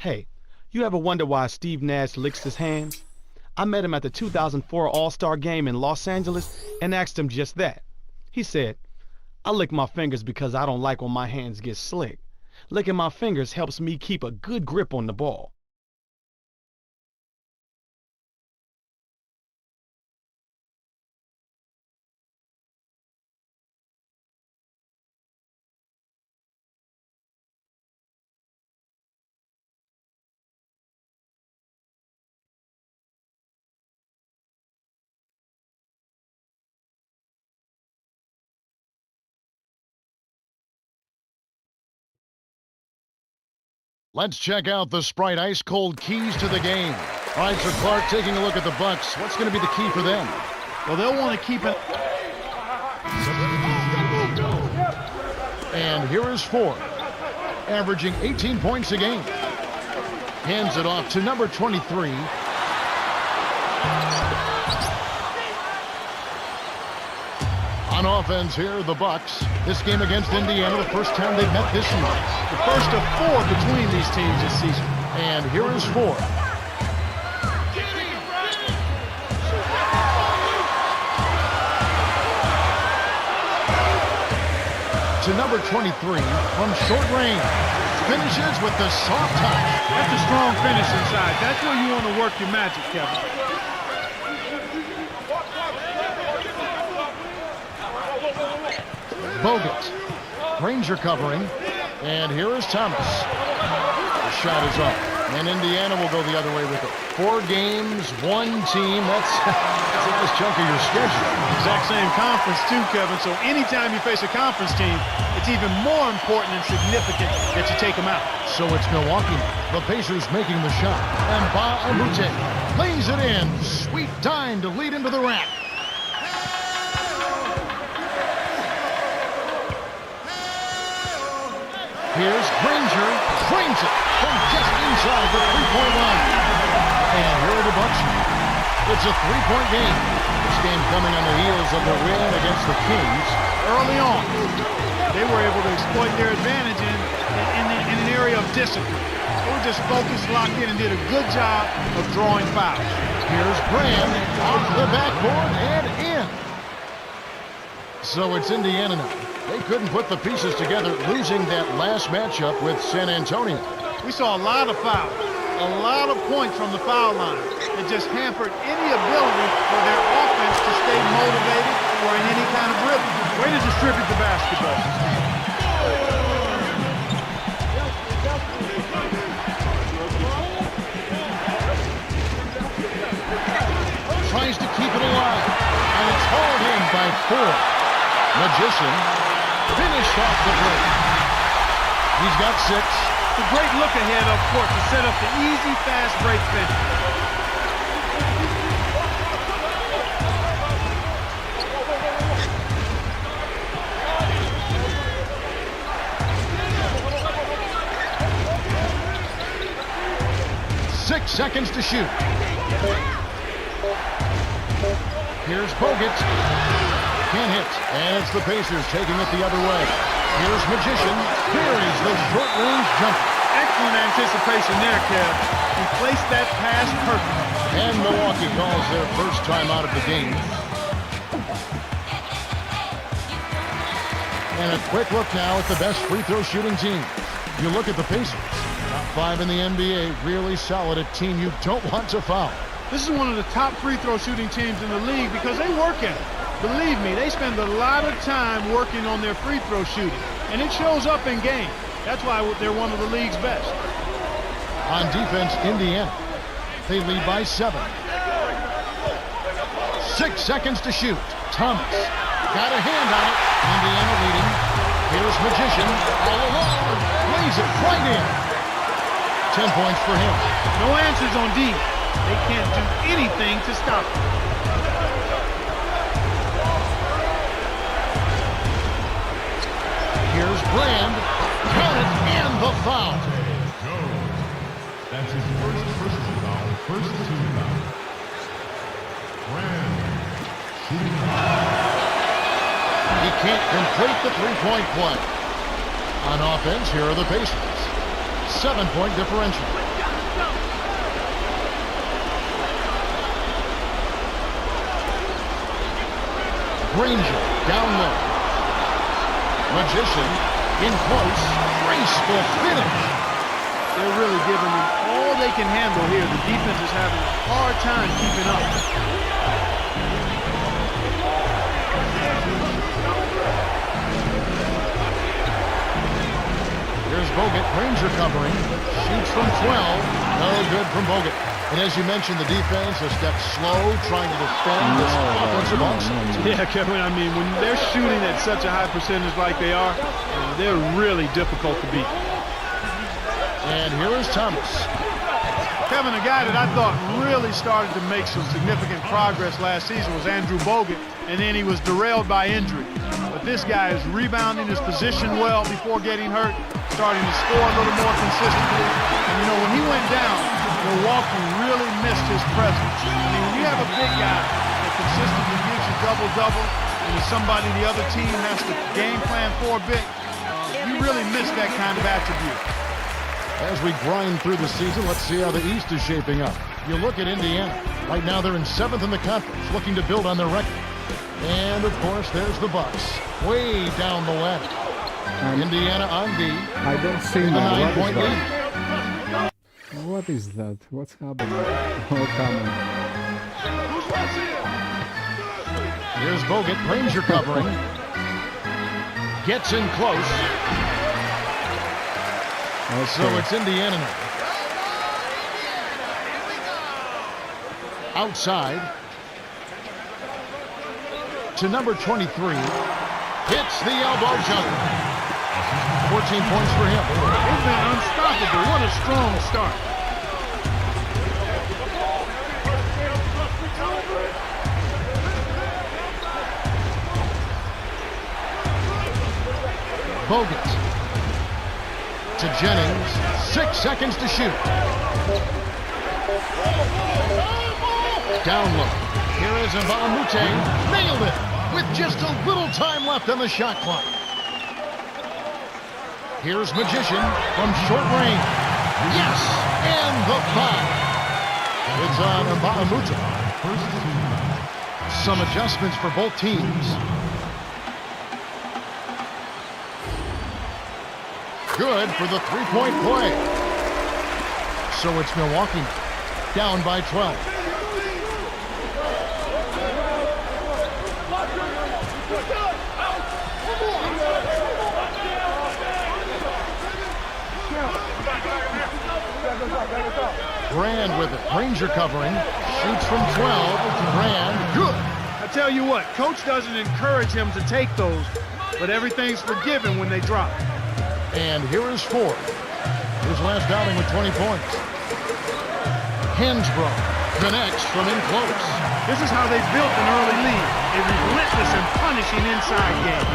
Hey, you ever wonder why Steve Nash licks his hands? I met him at the 2004 All-Star Game in Los Angeles and asked him just that. He said, "I lick my fingers because I don't like when my hands get slick. Licking my fingers helps me keep a good grip on the ball." Let's check out the Sprite Ice Cold keys to the game. All right, so Clark, taking a look at the Bucks. What's going to be the key for them? Well, they'll want to keep it. And here is Ford, averaging 18 points a game. Hands it off to number 23. On offense here, the Bucks. This game against Indiana, the first time they've met this season. The first of 4 between these teams this season. And here is Ford. To number 23 from short range. Finishes with the soft touch. That's a strong finish inside. That's where you want to work your magic, Kevin. Bogut. Ranger covering. And here is Thomas. The shot is up. And Indiana will go the other way with it. 4 games, 1 team. That's a nice chunk of your schedule. Exact same conference, too, Kevin. So anytime you face a conference team, it's even more important and significant that you take them out. So it's Milwaukee now. The Pacers making the shot. And Ba-a-Moute lays it in. Sweet time to lead into the rack. Here's Granger, frames it from just inside the three-point line. And here are the Bucks. It's a 3-point game. This game coming on the heels of the win against the Kings. Early on, they were able to exploit their advantage in an area of discipline. They were just focused, locked in, and did a good job of drawing fouls. Here's Graham off the backboard and in. So it's Indiana now. They couldn't put the pieces together, losing that last matchup with San Antonio. We saw a lot of fouls, a lot of points from the foul line. It just hampered any ability for their offense to stay motivated or in any kind of rhythm. Way to distribute the basketball. Tries to keep it alive, and it's hauled in by Ford. Magician finished off the break. He's got 6. It's a great look ahead up court to set up the easy, fast break finish. Six seconds to shoot. Here's Bogut. Can't hit. And it's the Pacers taking it the other way. Here's Magician. Here is the short-range jumper. Excellent anticipation there, Kev. He placed that pass perfectly. And Milwaukee calls their first time out of the game. And a quick look now at the best free throw shooting team. You look at the Pacers. Top 5 in the NBA. Really solid. A team you don't want to foul. This is one of the top free throw shooting teams in the league because they work at it. Believe me, they spend a lot of time working on their free throw shooting, and it shows up in games. That's why they're one of the league's best. On defense, Indiana. They lead by 7. 6 seconds to shoot. Thomas got a hand on it. Indiana leading. Here's Magician all alone. Lays it right in. 10 points for him. No answers on D. They can't do anything to stop him. Here's Brand. Count it and the foul. That's his first personal foul. First team foul. Brand. Shooting. He can't complete the three-point play. On offense, here are the Pacers. 7-point differential. Granger down low. Magician in close. Graceful finish. They're really giving them all they can handle here. The defense is having a hard time keeping up. Here's Bogut. Granger covering. Shoots from 12. No good from Bogut. And as you mentioned, the defense a step slow trying to defend this offensive onslaught. Yeah, Kevin, I mean, when they're shooting at such a high percentage like they are, they're really difficult to beat. And here is Thomas. Kevin, a guy that I thought really started to make some significant progress last season was Andrew Bogut, and then he was derailed by injury. But this guy is rebounding his position well before getting hurt, starting to score a little more consistently. And, you know, when he went down, Milwaukee really missed his presence. I mean, when you have a big guy that consistently gives you double-double, and is somebody the other team has to game plan for a bit, you really miss that kind of attribute. As we grind through the season, let's see how the East is shaping up. You look at Indiana. Right now they're in 7th in the conference, looking to build on their record. And, of course, there's the Bucks, way down the left. Indiana on D. I don't see The that. 9-point lead. What is that? What's happening? Oh, come on. Here's Bogut. Granger covering. Gets in close. Okay. So it's Indiana now. Outside. To number 23. Hits the elbow jumper. 14 points for him. He's been unstoppable. What a strong start. Bogut. To Giannix. 6 seconds to shoot. Down low. Here is Mbamute. Nailed it with just a little time left on the shot clock. Here's Magician from short range. Yes! And the foul. It's on Mbamute. Some adjustments for both teams. Good for the three-point play. So it's Milwaukee down by 12. Brand with it. Granger covering. Shoots from 12. Brand. Good. I tell you what, coach doesn't encourage him to take those, but everything's forgiven when they drop. And here is Ford. His last outing with 20 points. Hansbrough connects from in close. This is how they built an early lead. A relentless and punishing inside game.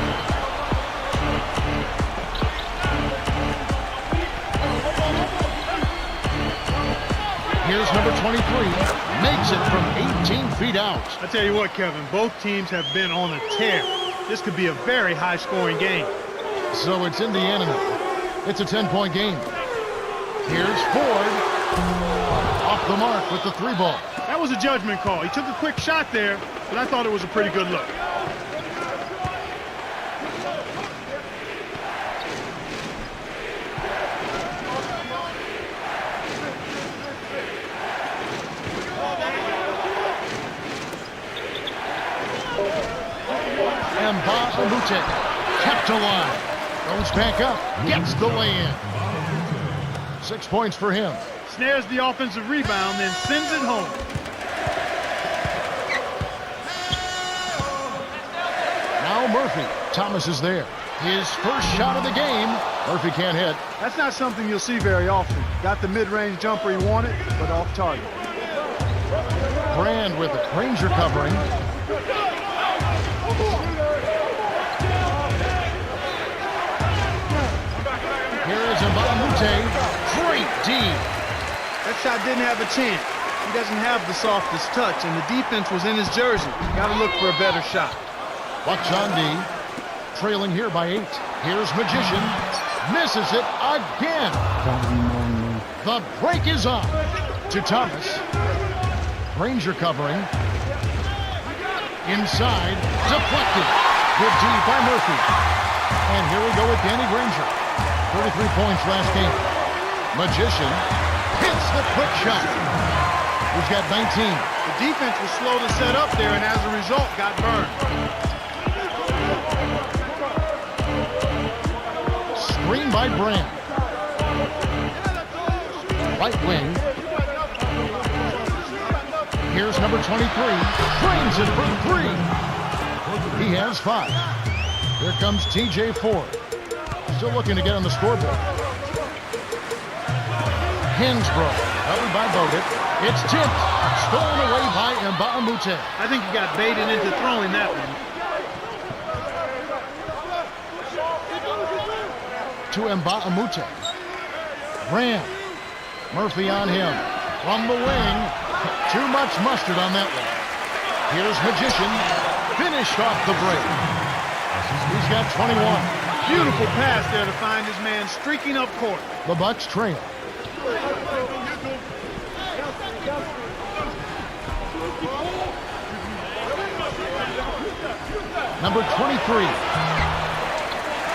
Here's number 23. Makes it from 18 feet out. I tell you what, Kevin, both teams have been on a tear. This could be a very high-scoring game. So it's Indiana now. It's a 10-point game. Here's Ford. Off the mark with the 3-ball. That was a judgment call. He took a quick shot there, but I thought it was a pretty good look. Mbamute kept alive. Goes back up. Gets the lay-in. 6 points for him. Snares the offensive rebound, then sends it home. Now Murphy. Thomas is there. His first shot of the game. Murphy can't hit. That's not something you'll see very often. Got the mid-range jumper he wanted, but off target. Brand with it. Granger covering. Here is Mbamute. Great D. That shot didn't have a chance. He doesn't have the softest touch, and the defense was in his jersey. Got to look for a better shot. Bucks on D. Trailing here by 8. Here's Magician. Misses it again. Come on, man. The break is on to Thomas. Granger covering. Inside, deflected. Good D by Murphy. And here we go with Danny Granger. 33 points last game. Magician hits the quick shot. He's got 19. The defense was slow to set up there, and as a result, got burned. Screen by Brand. Right wing. Here's number 23. Frames it for three. He has 5. Here comes TJ Ford. Still looking to get on the scoreboard. Hansbrough, covered by Bogut. It's tipped. Stolen away by Mbamute. I think he got baited into throwing that one. To Mbamute. Brand. Murphy on him. From the wing. Too much mustard on that one. Here's Magician. Finished off the break. He's got 21. Beautiful pass there to find his man streaking up court. The Bucks trail. Number 23.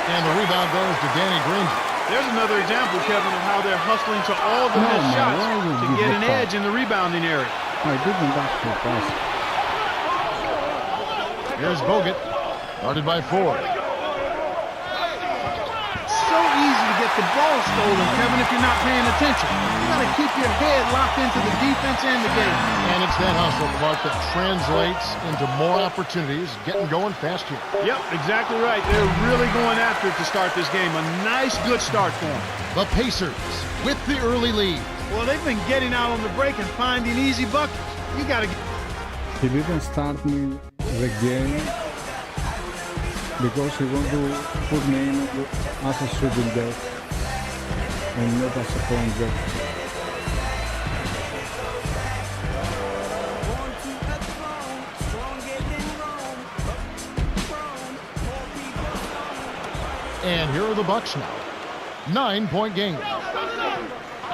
And the rebound goes to Danny Granger. There's another example, Kevin, of how they're hustling to all the missed shots to get an edge in the rebounding area. I didn't ask for pass. Here's Bogut, guarded by Ford. So easy to get the ball stolen, Kevin, if you're not paying attention. You got to keep your head locked into the defense and the game. And it's that hustle, Clark, that translates into more opportunities, getting going fast here. Yep, exactly right. They're really going after it to start this game. A nice, good start for them. The Pacers with the early lead. Well, they've been getting out on the break and finding easy buckets. You got to get... He didn't start me the game because he wanted to put me in as a shooting guard and not as a point guard. And here are the Bucks now. 9-point game.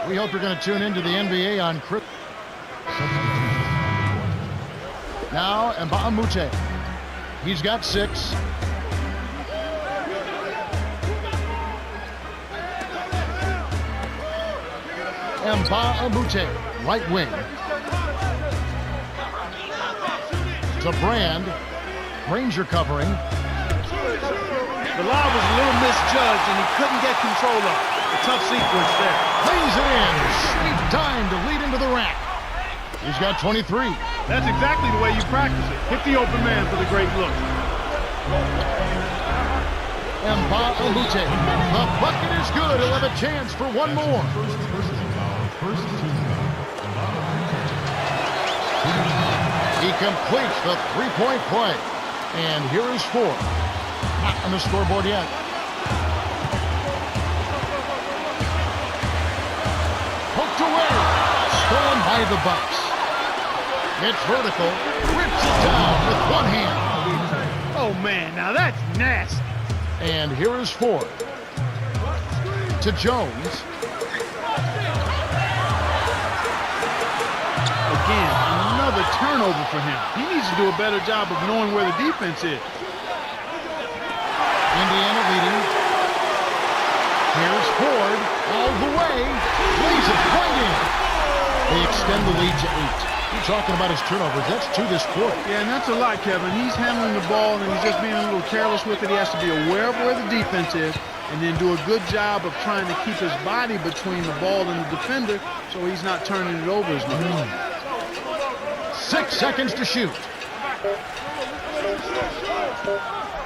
We hope you're going to tune into the NBA on Christmas. Now, Mbamute. He's got 6. Mbamute, right wing. To Brand. Granger covering. The lob was a little misjudged, and he couldn't get control of it. A tough sequence there. Lays it in. Sweet time to lead into the rack. He's got 23. That's exactly the way you practice it. Hit the open man for the great look. Mbamute. The bucket is good. He'll have a chance for one more. He completes the three-point play. And here is Ford. Not on the scoreboard yet. Poked away. Stolen by the Bucks. It's vertical. Rips it down with one hand. Oh, man, now that's nasty. And here is Ford. To Jones. Again, another turnover for him. He needs to do a better job of knowing where the defense is. Indiana leading. Here's Ford all the way. Lays it right in. They extend the lead to 8. You're talking about his turnovers. That's 2 this quarter. Yeah, and that's a lot, Kevin. He's handling the ball, and he's just being a little careless with it. He has to be aware of where the defense is and then do a good job of trying to keep his body between the ball and the defender so he's not turning it over as much. 6 seconds to shoot.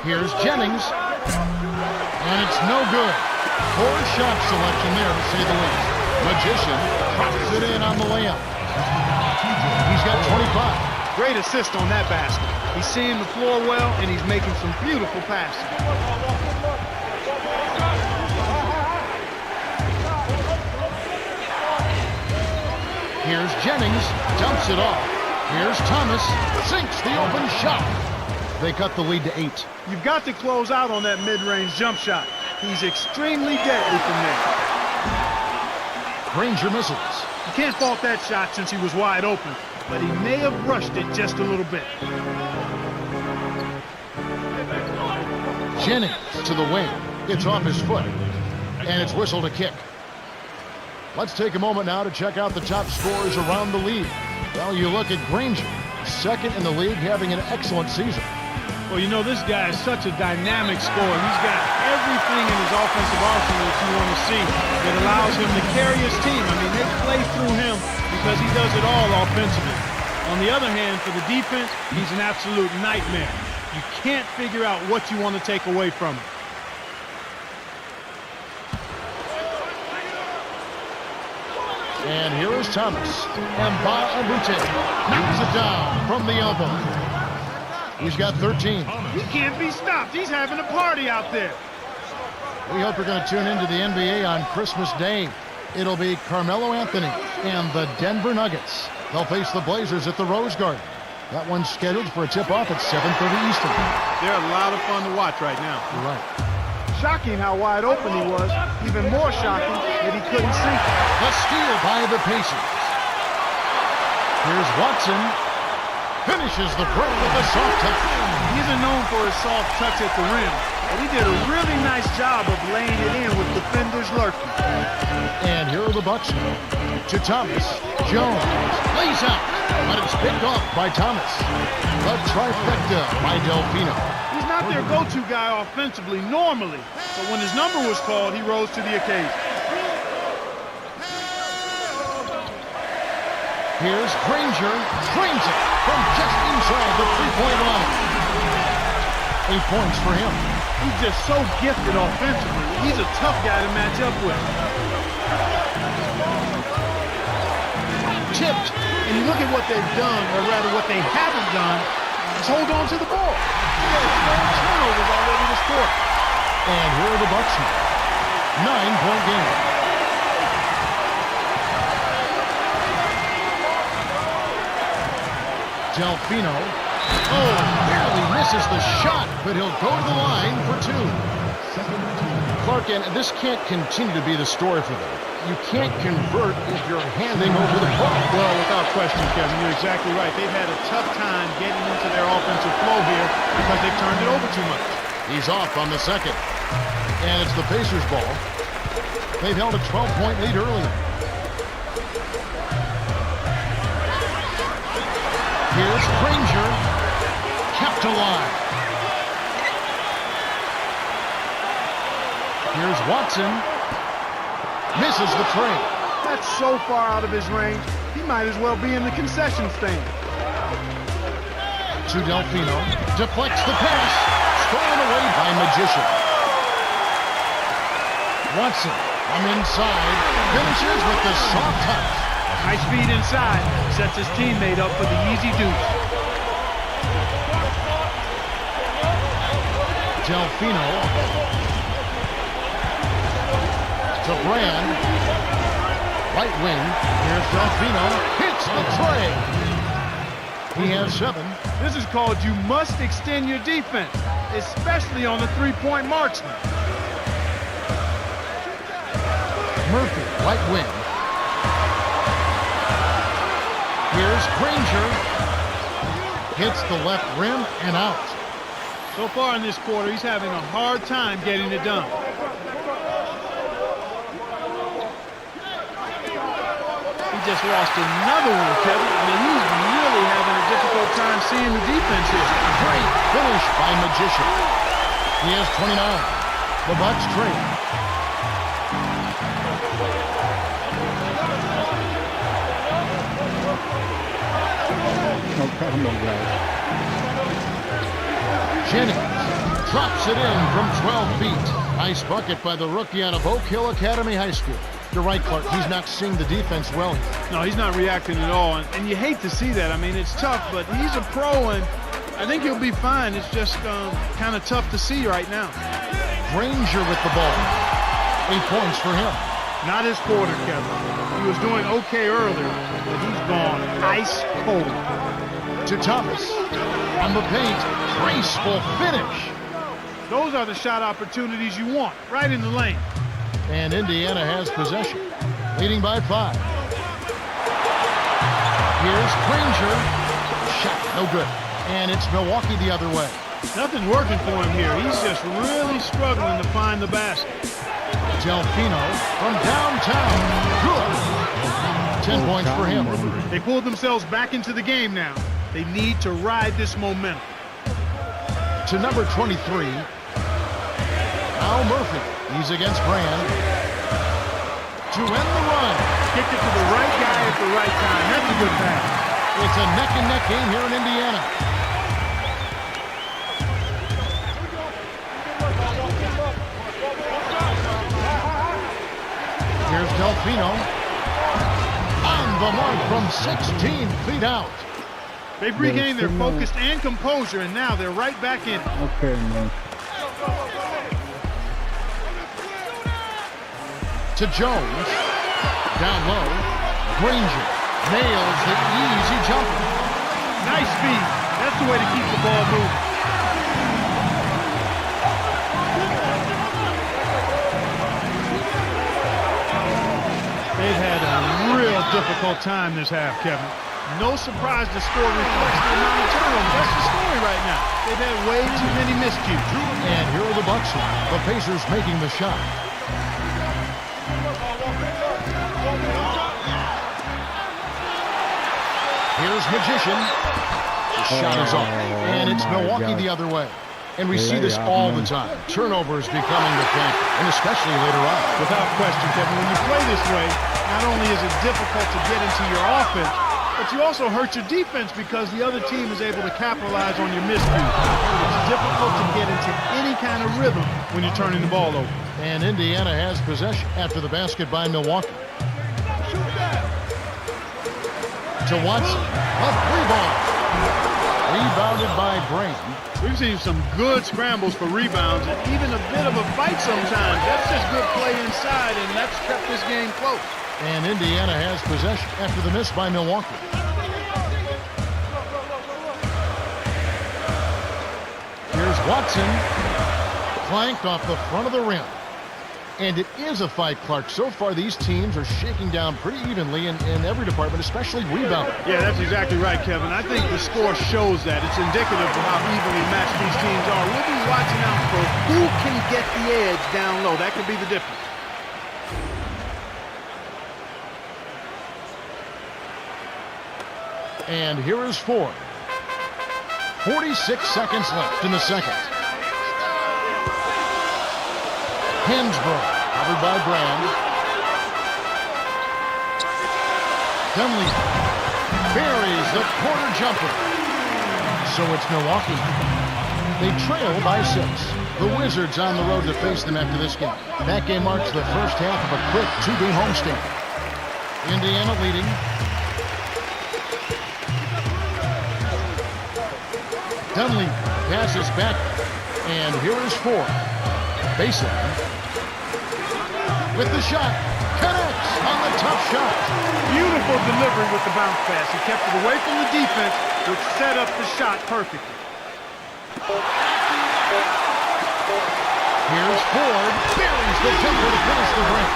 Here's Giannix. And it's no good. Poor shot selection there, to say the least. Magician drops it in on the layup. He's got 25. Great assist on that basket. He's seeing the floor well, and he's making some beautiful passes. Here's Giannix, dumps it off. Here's Thomas, sinks the open shot. They cut the lead to 8. You've got to close out on that mid-range jump shot. He's extremely deadly from there. Granger misses. You can't fault that shot since he was wide open, but he may have rushed it just a little bit. Giannix to the wing. It's off his foot. And it's whistled a kick. Let's take a moment now to check out the top scorers around the league. Well, you look at Granger, second in the league, having an excellent season. Well, you know, this guy is such a dynamic scorer. He's got everything in his offensive arsenal that you want to see that allows him to carry his team. I mean, they play through him because he does it all offensively. On the other hand, for the defense, he's an absolute nightmare. You can't figure out what you want to take away from him. And here is Thomas. And Abute knocks it down from the elbow. He's got 13. He can't be stopped. He's having a party out there. We hope you're going to tune into the NBA on Christmas Day. It'll be Carmelo Anthony and the Denver Nuggets. They'll face the Blazers at the Rose Garden. That one's scheduled for a tip-off at 7:30 Eastern. They're a lot of fun to watch right now. You're right. Shocking how wide open he was. Even more shocking that he couldn't see. The steal by the Pacers. Here's Watson. Finishes the break with a soft touch. He isn't known for his soft touch at the rim, but he did a really nice job of laying it in with defenders lurking. And here are the Bucks. To Thomas. Jones lays out, but it's picked off by Thomas. The trifecta by Delfino. He's not their go-to guy offensively normally, but when his number was called, he rose to the occasion. Here's Granger, drains it from just inside the three-point line. 8 points for him. He's just so gifted offensively. He's a tough guy to match up with. Tipped. And you look at what they've done, or rather what they haven't done, is hold on to the ball. They had 4 turnovers already this quarter. And here are the Bucks now. 9-point game. Delfino. Oh, barely misses the shot, but he'll go to the line for 2. Clark, and this can't continue to be the story for them. You can't convert if you're handing over the ball. Well, without question, Kevin, you're exactly right. They've had a tough time getting into their offensive flow here because they've turned it over too much. He's off on the second. And it's the Pacers' ball. They've held a 12-point lead earlier. Here's Granger, kept alive. Here's Watson, misses the trade. That's so far out of his range, he might as well be in the concession stand. To Delfino, deflects the pass, stolen away by Magician. Watson, from inside, finishes with the soft touch. High speed inside, sets his teammate up for the easy deuce. Delfino to Brand. Right wing. Here's Delfino. Hits the tray. He has 7. This is called you must extend your defense, especially on the three-point marksman. Murphy, right wing. Here's Granger. Hits the left rim and out. So far in this quarter, he's having a hard time getting it done. He just lost another one, Kevin. I mean, he's really having a difficult time seeing the defense here. Great finish by Magician. He has 29. The Bucks trade. No problem, guys. Giannix drops it in from 12 feet. Nice bucket by the rookie out of Oak Hill Academy High School. You're right, Clark. He's not seeing the defense well here. No, he's not reacting at all, and you hate to see that. I mean, it's tough, but he's a pro, and I think he'll be fine. It's just kind of tough to see right now. Granger with the ball. 8 points for him. Not his quarter, Kevin. He was doing okay earlier, but he's gone ice cold. To Thomas. On the paint. Graceful finish. Those are the shot opportunities you want, right in the lane. And Indiana has possession, leading by 5. Here's Granger. Shot no good. And it's Milwaukee the other way. Nothing's working for him here. He's just really struggling to find the basket. Delfino from downtown. Good. 10 points for him. They pulled themselves back into the game now. They need to ride this momentum. To number 23, Al Murphy. He's against Brand. To end the run. Kicked it to the right guy at the right time. That's a good pass. It's a neck-and-neck game here in Indiana. Here's Delfino. On the mark from 16 feet out. They've regained their focus and composure, and now they're right back in. Okay, man. To Jones. Down low. Granger nails the easy jumper. Nice speed. That's the way to keep the ball moving. They've had a real difficult time this half, Kevin. No surprise the score reflects the amount of turnovers. That's the story right now. They've had way too many miscues. And here are the Bucks. The Pacers making the shot. Here's Magician. The shot is off. And it's Milwaukee the other way. And we see this all the time. Turnovers becoming the factor, and especially later on. Without question, Kevin, when you play this way, not only is it difficult to get into your offense, but you also hurt your defense because the other team is able to capitalize on your miscues. It's difficult to get into any kind of rhythm when you're turning the ball over. And Indiana has possession after the basket by Milwaukee. To Watson. A three ball. Rebounded by Brand. We've seen some good scrambles for rebounds and even a bit of a fight sometimes. That's just good play inside, and that's kept this game close. And Indiana has possession after the miss by Milwaukee. Here's Watson. Flanked off the front of the rim. And it is a fight, Clark. So far, these teams are shaking down pretty evenly in every department, especially rebounding. Yeah, that's exactly right, Kevin. I think the score shows that. It's indicative of how evenly matched these teams are. We'll be watching out for who can get the edge down low. That could be the difference. And here is Ford. 46 seconds left in the second. Hansbrough, covered by Brand. Dunley buries the corner jumper. So it's Milwaukee. They trail by 6. The Wizards on the road to face them after this game. That game marks the first half of a quick 2-game homestand. Indiana leading. Dunley passes back, and here is Ford. Baseline. With the shot, connects on the tough shot. Beautiful delivery with the bounce pass. He kept it away from the defense, which set up the shot perfectly. Here's Ford, buries the jumper to finish the break.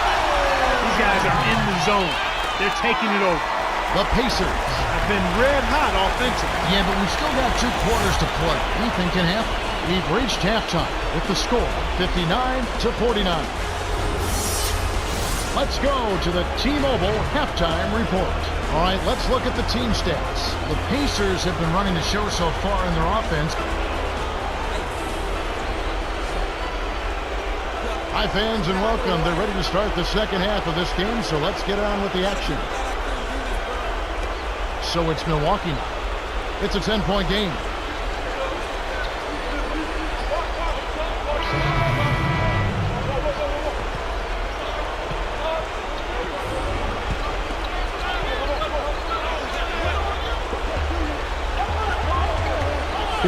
These guys are in the zone. They're taking it over. The Pacers have been red hot offensively. Yeah, but we've still got 2 quarters to play. Anything can happen. We've reached halftime with the score 59-49. Let's go to the T-Mobile halftime report. All right, let's look at the team stats. The Pacers have been running the show so far in their offense. Hi, fans, and welcome. They're ready to start the second half of this game, so let's get on with the action. So it's Milwaukee now. It's a 10-point game.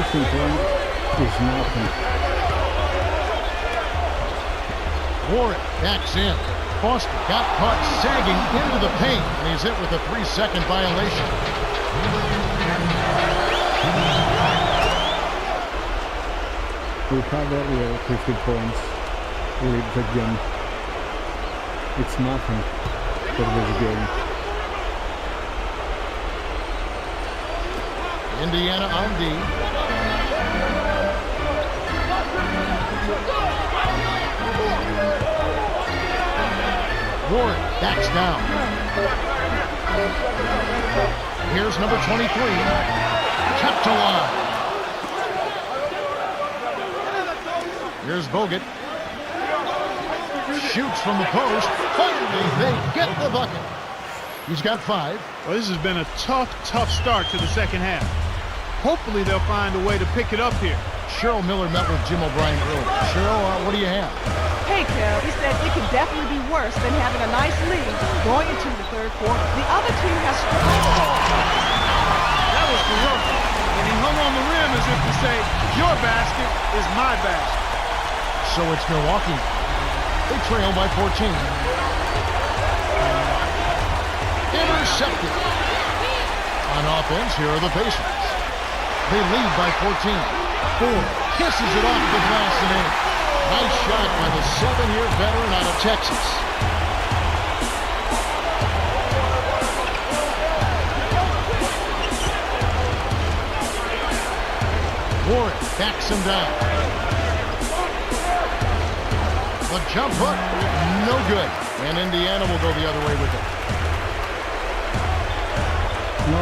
Is nothing. Warren backs in. Foster got caught sagging into the paint, and he's hit with a 3-second violation. We have earlier 50 points with the game. It's nothing for this game. Indiana on D. Ward backs down. Here's number 23. Kept alive. Here's Bogut. Shoots from the post. Finally, they get the bucket. He's got 5. Well, this has been a tough start to the second half. Hopefully they'll find a way to pick it up here. Cheryl Miller met with Jim O'Brien earlier. Cheryl, what do you have? Hey, Kev, he said it could definitely be worse than having a nice lead going into the third quarter. The other team has struggled. That was heroic. And he hung on the rim as if to say, your basket is my basket. So it's Milwaukee. They trail by 14. Intercepted. On offense, here are the Pacers. They lead by 14. Ford kisses it off the glass and in. Nice shot by the 7-year veteran out of Texas. Ward backs him down. The jump hook, no good. And Indiana will go the other way with it. No.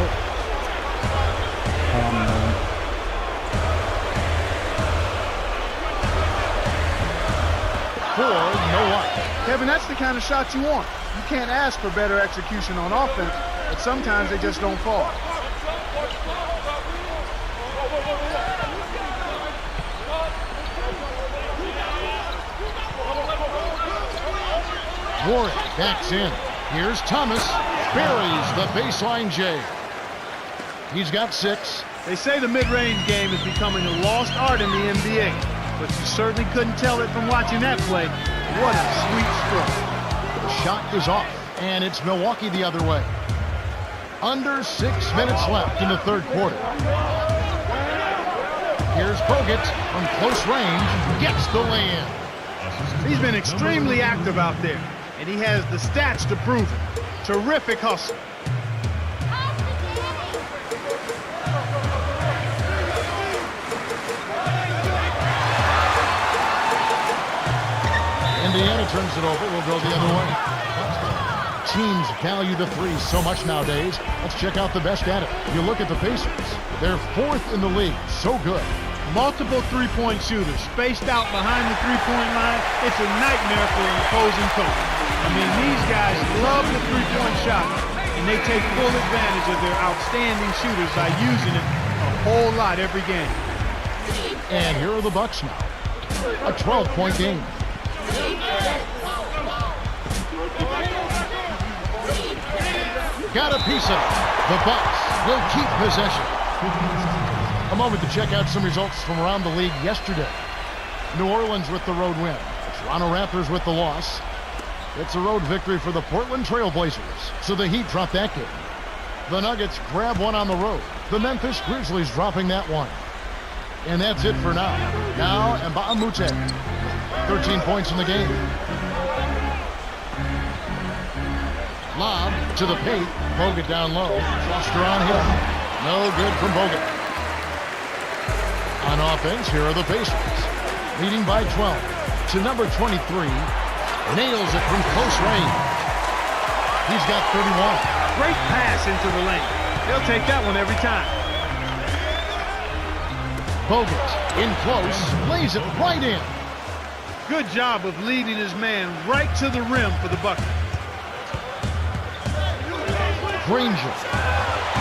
Ford, no luck. Kevin, that's the kind of shot you want. You can't ask for better execution on offense, but sometimes they just don't fall. Warren backs in. Here's Thomas. Buries the baseline J. He's got 6. They say the mid-range game is becoming a lost art in the NBA, but you certainly couldn't tell it from watching that play. What a sweet stroke. The shot is off, and it's Milwaukee the other way. Under 6 minutes left in the third quarter. Here's Bogut from close range. Gets the lay-in. He's been extremely active out there, and he has the stats to prove it. Terrific hustle. Indiana turns it over. We'll go the other way. Teams value the 3 so much nowadays. Let's check out the best at it. You look at the Pacers. They're 4th in the league. So good. Multiple three-point shooters spaced out behind the three-point line. It's a nightmare for an opposing coach. I mean, these guys love the three-point shot, and they take full advantage of their outstanding shooters by using it a whole lot every game. And here are the Bucks now. A 12-point game. Got a piece of it. The Bucks will keep possession. A moment to check out some results from around the league yesterday. New Orleans with the road win. Toronto Raptors with the loss. It's a road victory for the Portland Trail Blazers, so the Heat drop that game. The Nuggets grab one on the road. The Memphis Grizzlies dropping that one. And that's it for now. Now, Mbah a Moute. 13 points in the game. Lob to the paint. Bogut down low. Foster on him. No good from Bogut. On offense, here are the Pacers. Leading by 12 to number 23. Nails it from close range. He's got 31. Great pass into the lane. They'll take that one every time. Bogut in close. Lays it right in. Good job of leading his man right to the rim for the bucket. Granger.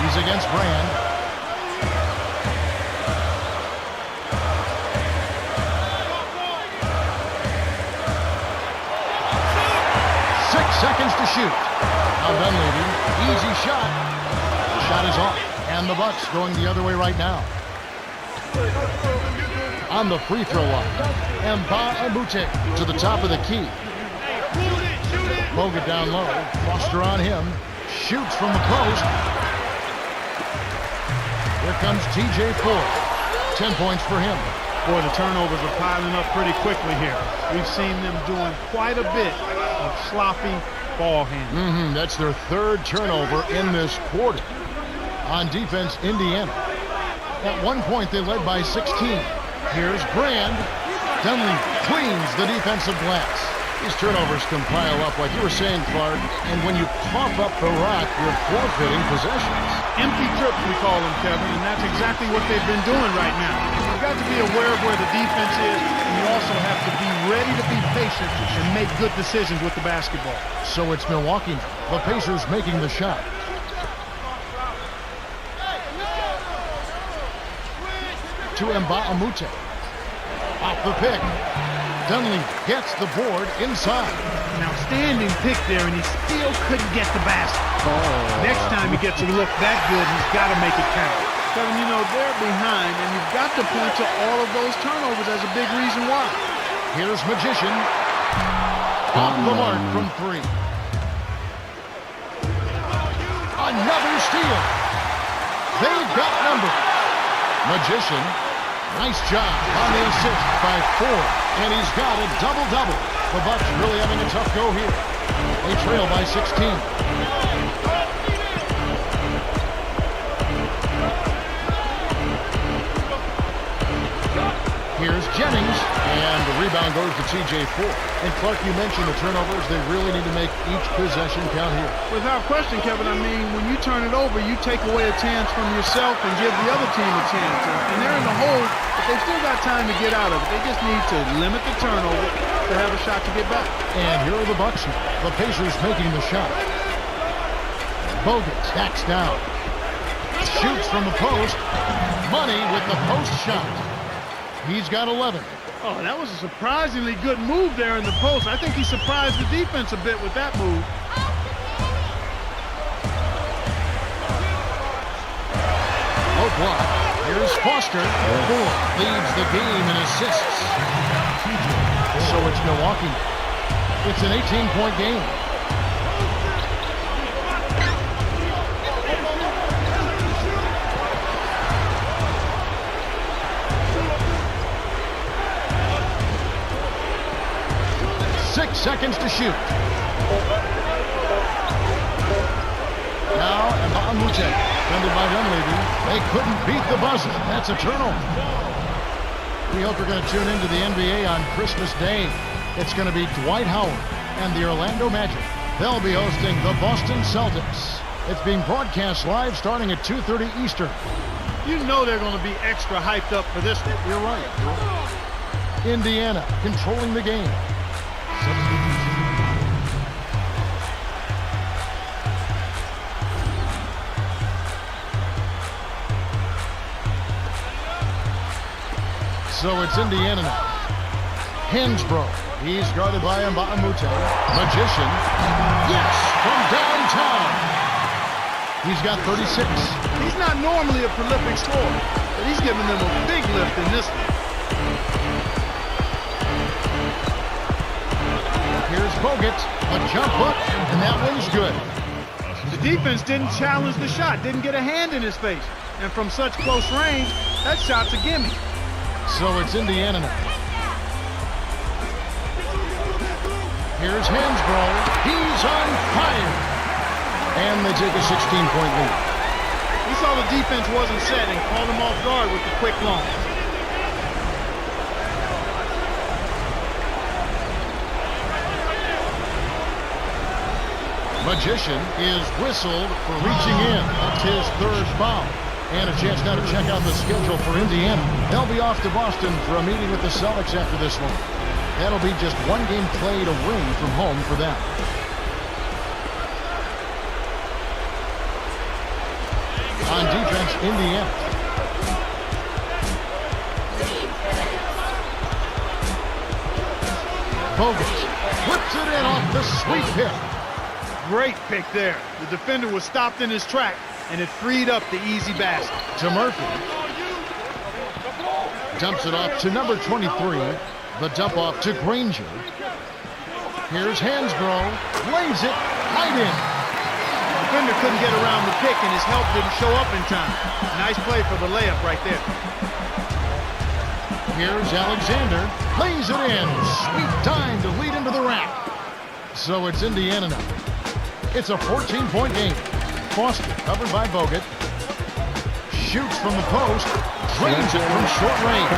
He's against Brand. Seconds to shoot. Now Dunleavy, easy shot. The shot is off, and the Bucks going the other way right now. On the free throw line, Mbah a Moute to the top of the key. Bogut down low, Foster on him, shoots from the post. Here comes TJ Ford. 10 points for him. Boy, the turnovers are piling up pretty quickly here. We've seen them doing quite a bit of sloppy ball handling. That's their 3rd turnover in this quarter. On defense, Indiana. At one point, they led by 16. Here's Brand. Dunleavy cleans the defensive glass. These turnovers can pile up, like you were saying, Clark, and when you cough up the rock, you're forfeiting possessions. Empty trips, we call them, Kevin, and that's exactly what they've been doing right now. You've got to be aware of where the defense is, and you also have to be ready to be patient and make good decisions with the basketball. So it's Milwaukee now. The Pacers making the shot. To Mbamute. Off the pick. Dunley gets the board inside. An outstanding pick there, and he still couldn't get the basket. Next time he gets a look that good, he's got to make it count. Kevin, you know, they're behind, and you've got to point to all of those turnovers as a big reason why. Here's Magician. Off the mark from three. Another steal. They've got number. Magician. Nice job on the assist by Ford. And he's got a double-double. The Bucks really having a tough go here. They trail by 16. Here's Giannix, and the rebound goes to TJ Ford. And Clark, you mentioned the turnovers. They really need to make each possession count here. Without question, Kevin, I mean, when you turn it over, you take away a chance from yourself and give the other team a chance. And they're in the hole, but they've still got time to get out of it. They just need to limit the turnover to have a shot to get back. And here are the Bucks now. The Pacers making the shot. Bogut stacks down. Shoots from the post. Money with the post shot. He's got 11. Oh, that was a surprisingly good move there in the post. I think he surprised the defense a bit with that move. Low block. Here's Foster. Ford leads the game in assists. So it's Milwaukee. It's an 18-point game. Seconds to shoot. Now, Mbamute, defended by Dunleavy. They couldn't beat the buzzer. That's a turnover. We hope you're going to tune into the NBA on Christmas Day. It's going to be Dwight Howard and the Orlando Magic. They'll be hosting the Boston Celtics. It's being broadcast live starting at 2:30 Eastern. You know they're going to be extra hyped up for this one. You're right. Indiana controlling the game. So it's Indiana now. Hansbrough. He's guarded by Mbamute. Magician. Yes, from downtown. He's got 36. He's not normally a prolific scorer, but he's giving them a big lift in this one. Here's Bogut, a jump hook, and that one's good. The defense didn't challenge the shot, didn't get a hand in his face. And from such close range, that shot's a gimme. So it's Indiana now. Here's Hansbrough. He's on fire. And they take a 16-point lead. He saw the defense wasn't set and called him off guard with the quick launch. Magician is whistled for reaching in. That's his third foul. And a chance now to check out the schedule for Indiana. They'll be off to Boston for a meeting with the Celtics after this one. That'll be just one game played away from home for them. On defense, Indiana. Bogut whips it in off the sweep pick. Great pick there. The defender was stopped in his track, and it freed up the easy basket. To Murphy. Dumps it off to number 23. The dump off to Granger. Here's Hansbrough. Lays it right in. The defender couldn't get around the pick, and his help didn't show up in time. Nice play for the layup right there. Here's Alexander. Lays it in. Sweet time to lead into the rack. So it's Indiana now. It's a 14-point game. Foster covered by Bogut. Shoots from the post. Drains it from short range.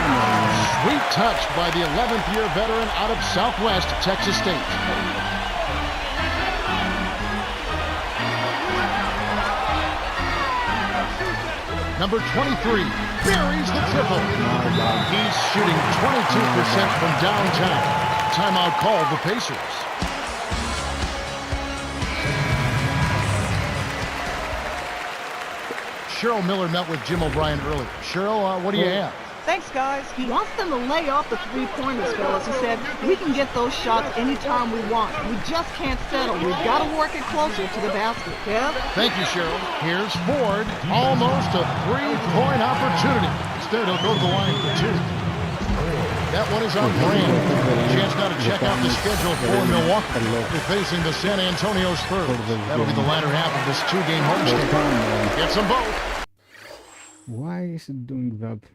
Sweet touch by the 11th year veteran out of Southwest Texas State. Number 23 buries the triple. He's shooting 22% from downtown. Timeout called the Pacers. Cheryl Miller met with Jim O'Brien earlier. Cheryl, what do you have? Thanks, guys. He wants them to lay off the three-pointers, fellas. He said, we can get those shots anytime we want. We just can't settle. We've got to work it closer to the basket. Kev? Thank you, Cheryl. Here's Ford. Almost a three-point opportunity. Instead, he'll go to the line for two. That one is on Graham. Chance now to check out the schedule for Milwaukee. They're facing the San Antonio Spurs. That'll be the latter half of this two-game homestand. Gets them both. Why is it doing that?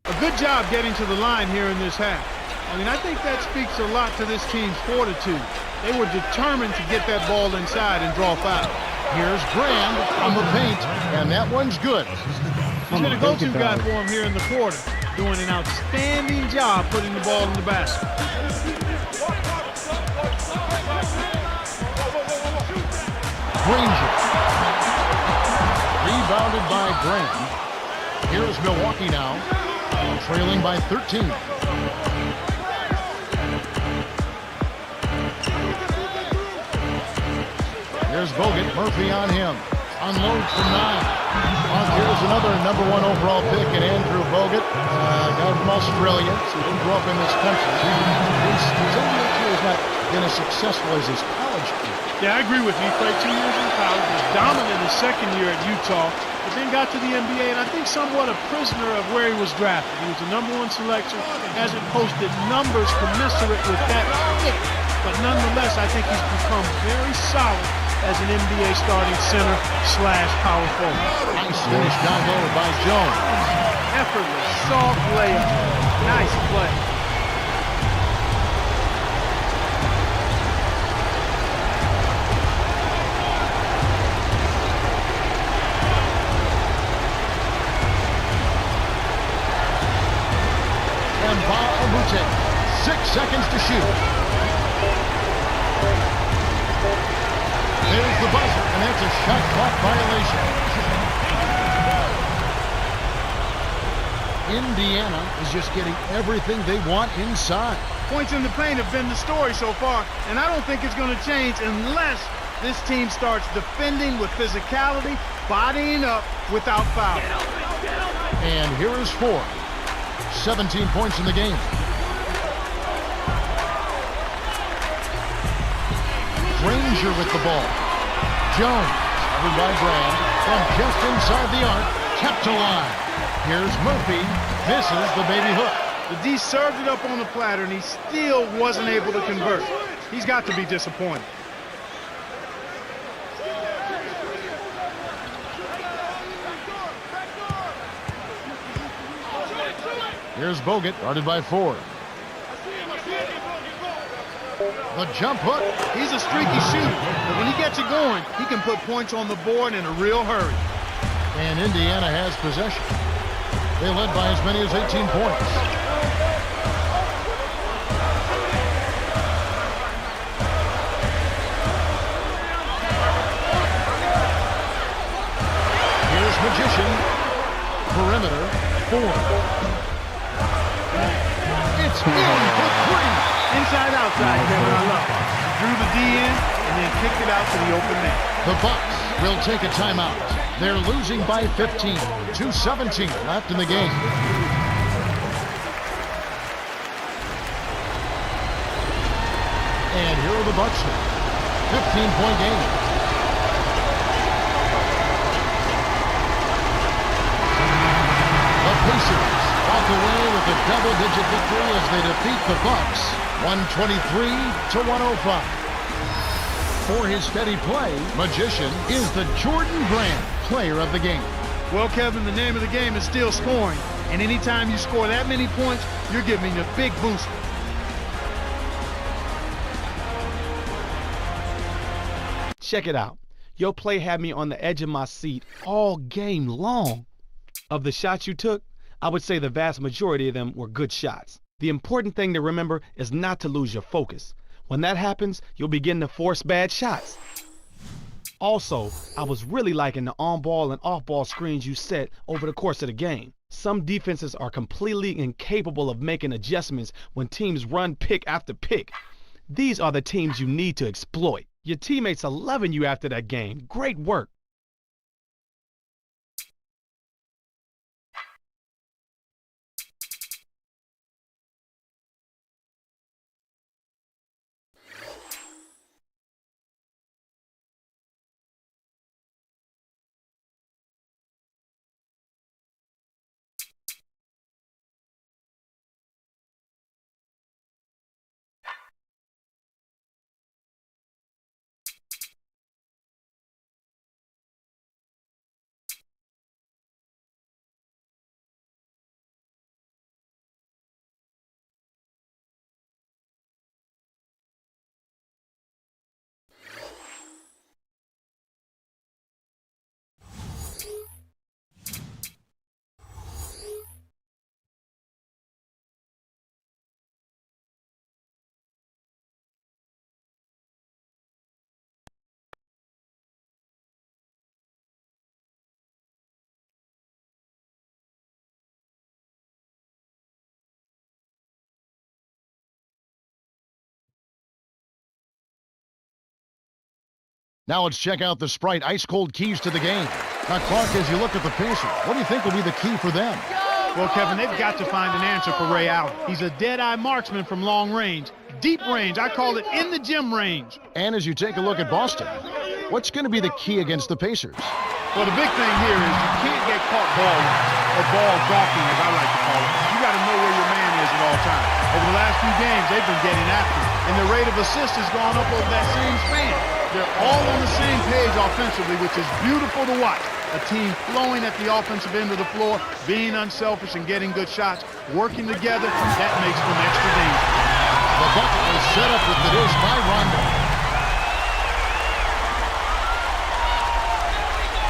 A good job getting to the line here in this half. I mean, I think that speaks a lot to this team's fortitude. They were determined to get that ball inside and draw foul. Here's Grand on the paint, and that one's good. He's been a go-to guy for him here in the quarter, doing an outstanding job putting the ball in the basket. Granger. Rebounded by Grand. Here's Milwaukee now, trailing by 13. Here's Bogut. Murphy on him. Unload from 9. Here's another number 1 overall pick in Andrew Bogut. Guy from Australia. So he didn't grow up in this country. His NBA career has not been as successful as his college career. Yeah, I agree with you. He played 2 years in college, was dominant his second year at Utah, but then got to the NBA, and I think somewhat a prisoner of where he was drafted. He was a number 1 selection, hasn't posted numbers commensurate with that pick, but nonetheless, I think he's become very solid as an NBA starting center / power forward. Nice finish down low by Jones. Effortless, soft layup. Nice play. And Baabute, 6 seconds to shoot. There's the buzzer, and that's a shot clock violation. Indiana is just getting everything they want inside. Points in the paint have been the story so far, and I don't think it's going to change unless this team starts defending with physicality, bodying up without foul. And here is Ford. 17 points in the game. Granger with the ball. Jones, covered by Brand, from just inside the arc, kept alive. Here's Murphy, misses the baby hook. The D served it up on the platter, and he still wasn't able to convert. He's got to be disappointed. Here's Bogut, guarded by Ford. The jump hook. He's a streaky shooter, but when he gets it going, he can put points on the board in a real hurry. And Indiana has possession. They led by as many as 18 points. Here's Magician. Perimeter, Ford. It's in for 3. Inside, outside, Kevin, I love it. Drew the D in and then kicked it out to the open man. The Bucks will take a timeout. They're losing by 15. 2:17 left in the game. And here are the Bucks now. 15-point game. The Pacers walk away with a double-digit victory as they defeat the Bucks, 123-105. For his steady play, Magician is the Jordan Brand player of the game. Well, Kevin, the name of the game is still scoring, and anytime you score that many points, you're giving a big boost. Check it out. Your play had me on the edge of my seat all game long. Of the shots you took, I would say the vast majority of them were good shots. The important thing to remember is not to lose your focus. When that happens, you'll begin to force bad shots. Also, I was really liking the on-ball and off-ball screens you set over the course of the game. Some defenses are completely incapable of making adjustments when teams run pick after pick. These are the teams you need to exploit. Your teammates are loving you after that game. Great work. Now let's check out the Sprite ice-cold keys to the game. Now, Clark, as you look at the Pacers, what do you think will be the key for them? Well, Kevin, they've got to find an answer for Ray Allen. He's a dead-eye marksman from long range, deep range. I call it in the gym range. And as you take a look at Boston, what's going to be the key against the Pacers? Well, the big thing here is you can't get caught ball watching, or ball gawking, as I like to call it. You got to know where your man is at all times. Over the last few games, they've been getting after him, and the rate of assists has gone up over that same span. They're all on the same page offensively, which is beautiful to watch. A team flowing at the offensive end of the floor, being unselfish and getting good shots, working together, that makes them extra dangerous. The bucket was set up with the dish by Rondo.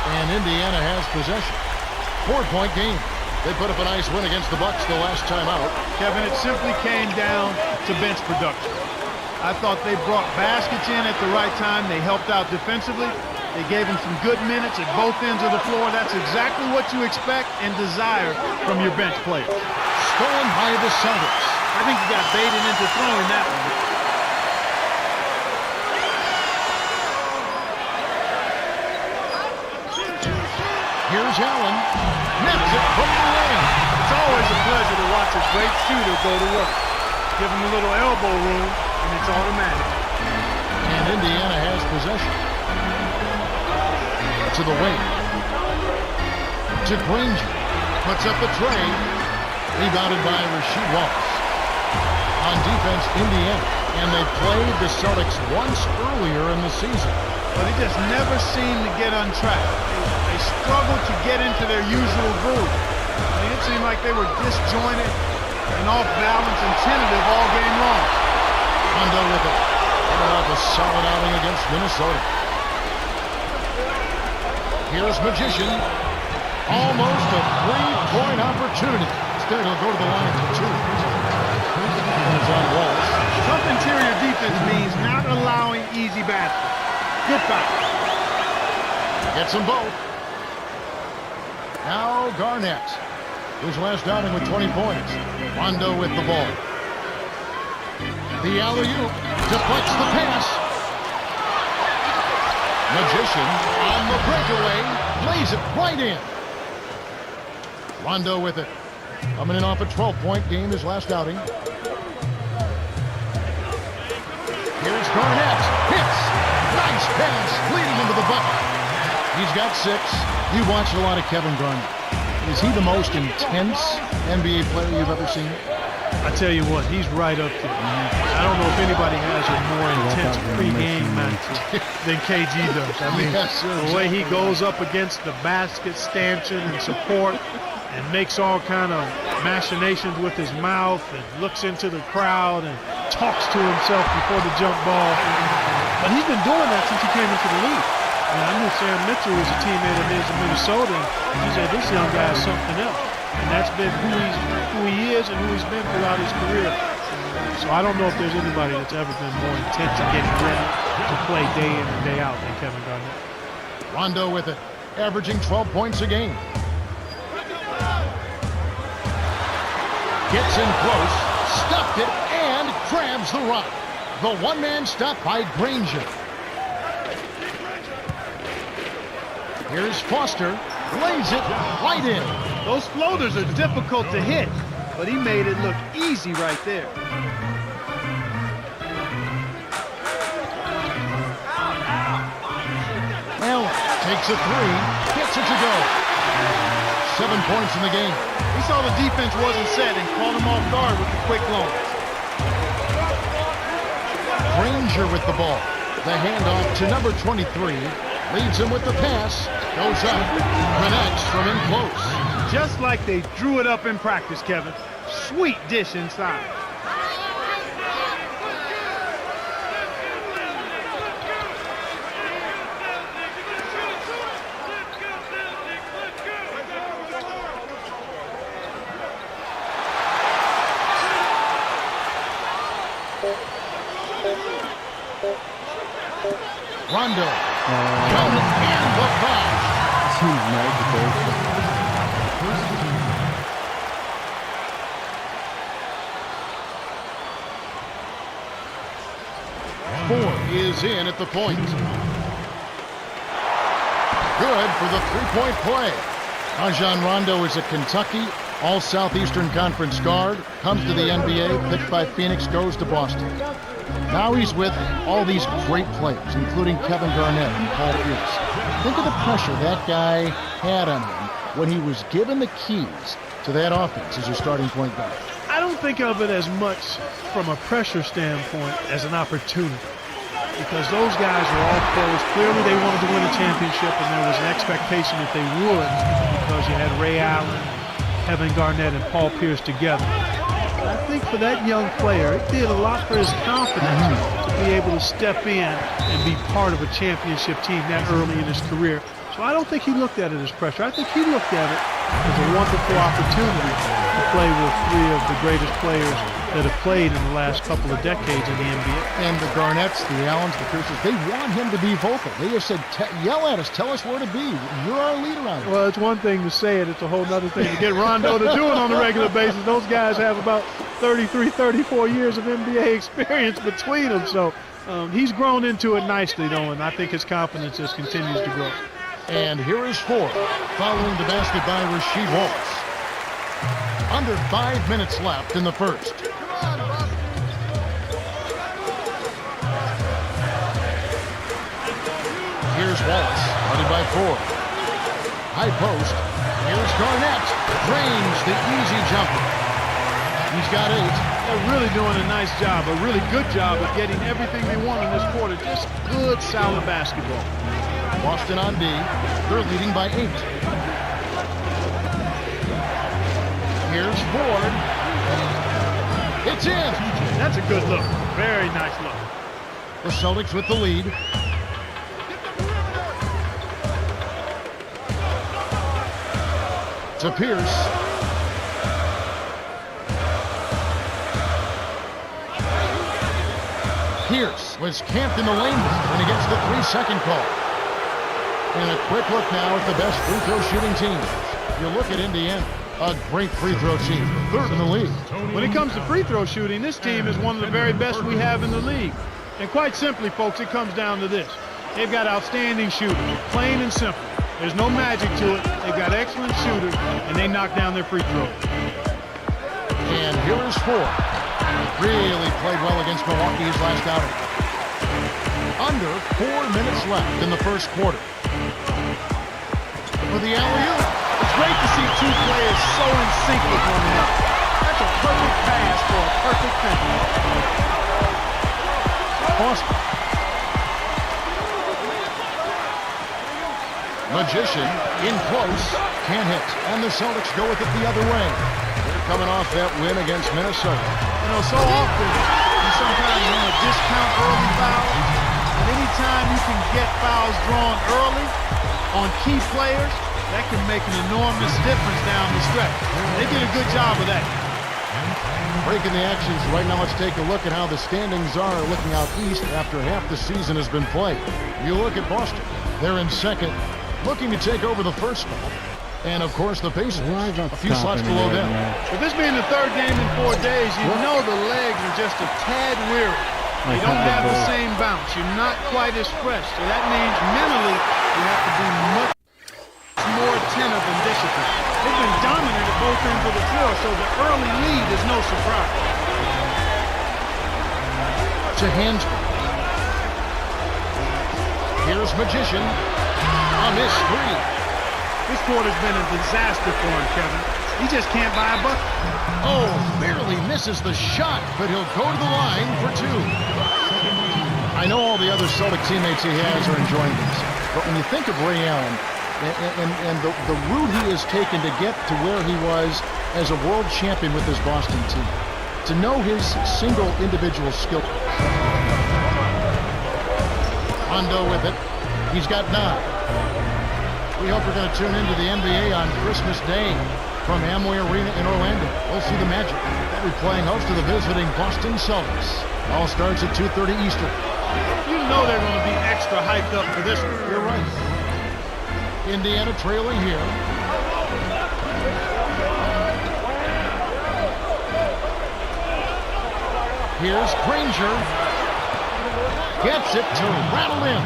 And Indiana has possession. 4-point game. They put up a nice win against the Bucks the last time out. Kevin, it simply came down to bench production. I thought they brought baskets in at the right time. They helped out defensively. They gave him some good minutes at both ends of the floor. That's exactly what you expect and desire from your bench players. Stolen by the Celtics. I think he got baited into throwing that one. Here's Allen. Nets it from the lane. It's always a pleasure to watch a great shooter go to work. Give him a little elbow room, and it's automatic. And Indiana has possession. To the wing. To Granger. Puts up the tray. Rebounded by Rasheed Wallace. On defense, Indiana. And they played the Celtics once earlier in the season. But they just never seem to get on track. They struggle to get into their usual groove. I mean, it seemed like they were disjointed and off balance and tentative all game long. Rondo with it. Coming off a solid outing against Minnesota. Here's Magician. Almost a three-point opportunity. Instead, he'll go to the line for two. And it's on Wallace. Tough interior defense means not allowing easy baskets. Good foul. Gets them both. Now Garnett, whose last outing with 20 points. Rondo with the ball. The alley-oop deflects the pass. Magician on the breakaway, lays it right in. Rondo with it. Coming in off a 12-point game his last outing. Here's Garnett. Hits. Nice pass leading into the bucket. He's got 6. You watched a lot of Kevin Garnett. Is he the most intense NBA player you've ever seen? I tell you what, he's right up there. I don't know if anybody has a more intense pregame match than KG does. I mean, the way he goes up against the basket stanchion and support and makes all kind of machinations with his mouth and looks into the crowd and talks to himself before the jump ball. But he's been doing that since he came into the league. And I knew Sam Mitchell was a teammate of his in Minnesota, and he said, this young guy is something else. and that's been who he is and who he's been throughout his career. So I don't know if there's anybody that's ever been more intent to get ready to play day in and day out than Kevin Garnett. Rondo with it, averaging 12 points a game. Gets in close, stuffed it, and grabs the rock. The one-man stop by Granger. Here's Foster, lays it right in. Those floaters are difficult to hit, but he made it look easy right there. Allen takes a three, gets it to go. 7 points in the game. He saw the defense wasn't set and caught him off guard with the quick loan. Granger with the ball. The handoff to number 23. Leads him with the pass. Goes up. Connects from in close. Just like they drew it up in practice, Kevin. Sweet dish inside. Rondo. Count it and the foul. Seems magical. Four is in at the point. Good for the three-point play. Rajon Rondo is a Kentucky All-Southeastern Conference guard. Comes to the NBA, picked by Phoenix, goes to Boston. Now he's with all these great players, including Kevin Garnett and Paul Pierce. Think of the pressure that guy had on him when he was given the keys to that offense as your starting point guard. I don't think of it as much from a pressure standpoint as an opportunity, because those guys were all pros. Clearly they wanted to win a championship, and there was an expectation that they would, because you had Ray Allen, Kevin Garnett, and Paul Pierce together. I think for that young player, it did a lot for his confidence to be able to step in and be part of a championship team that early in his career. So I don't think he looked at it as pressure. I think he looked at it as a wonderful opportunity to play with three of the greatest players that have played in the last couple of decades in the NBA. And the Garnetts, the Allens, the Pierces, they want him to be vocal. They just said, yell at us, tell us where to be. You're our leader on it. Well, it's one thing to say it. It's a whole other thing to get Rondo to do it on a regular basis. Those guys have about 33, 34 years of NBA experience between them. So he's grown into it nicely, though, and I think his confidence just continues to grow. And here is four, following the basket by Rasheed Wallace. Under 5 minutes left in the first. Here's Wallace, running by four. High post. Here's Garnett. Drains the easy jumper. He's got 8. They're really doing a nice job, a really good job of getting everything they want in this quarter. Just good, solid basketball. Boston on D. They're leading by 8. Here's Ford. It's in. That's a good look. Very nice look. The Celtics with the lead. To Pierce. Pierce was camped in the lane when he gets the 3-second call. And a quick look now at the best free throw shooting teams. You look at Indiana, a great free throw team, 3rd in the league. When it comes to free throw shooting, this team is one of the very best we have in the league. And quite simply, folks, it comes down to this. They've got outstanding shooters, plain and simple. There's no magic to it. They've got excellent shooters, and they knock down their free throws. And here is Ford. Really played well against Milwaukee's last outing. Under 4 minutes left in the first quarter. For the alley-oop. It's great to see two players so in sync with one another. That's a perfect pass for a perfect finish. Boston. Magician in close. Can't hit. And the Celtics go with it the other way. They're coming off that win against Minnesota. You know, so often you sometimes want to discount early fouls. And anytime you can get fouls drawn early on key players, that can make an enormous difference down the stretch. They did a good job of that. Breaking the actions right now, let's take a look at how the standings are looking out east after half the season has been played. You look at Boston. They're in second, looking to take over the first spot. And, of course, the Pacers, a few slots below them. With this being the third game in 4 days, you know the legs are just a tad weary. They don't have the same bounce. You're not quite as fresh. So that means mentally you have to be much more attentive and disciplined. They've been dominant at both ends of the floor, so the early lead is no surprise. To Hansbrough. Here's Magician. A missed three. This quarter's been a disaster for him, Kevin. He just can't buy a bucket. Oh, barely misses the shot, but he'll go to the line for two. I know all the other Celtic teammates he has are enjoying this, but when you think of Ray Allen and the route he has taken to get to where he was as a world champion with his Boston team, to know his single individual skill. Rondo with it. He's got 9. We hope you're going to tune into the NBA on Christmas Day from Amway Arena in Orlando. We'll see the Magic. They'll be playing host to the visiting Boston Celtics. All starts at 2:30 Eastern. You know they're going to be extra hyped up for this one. You're right. Indiana trailing here. Here's Granger. Gets it to rattle in.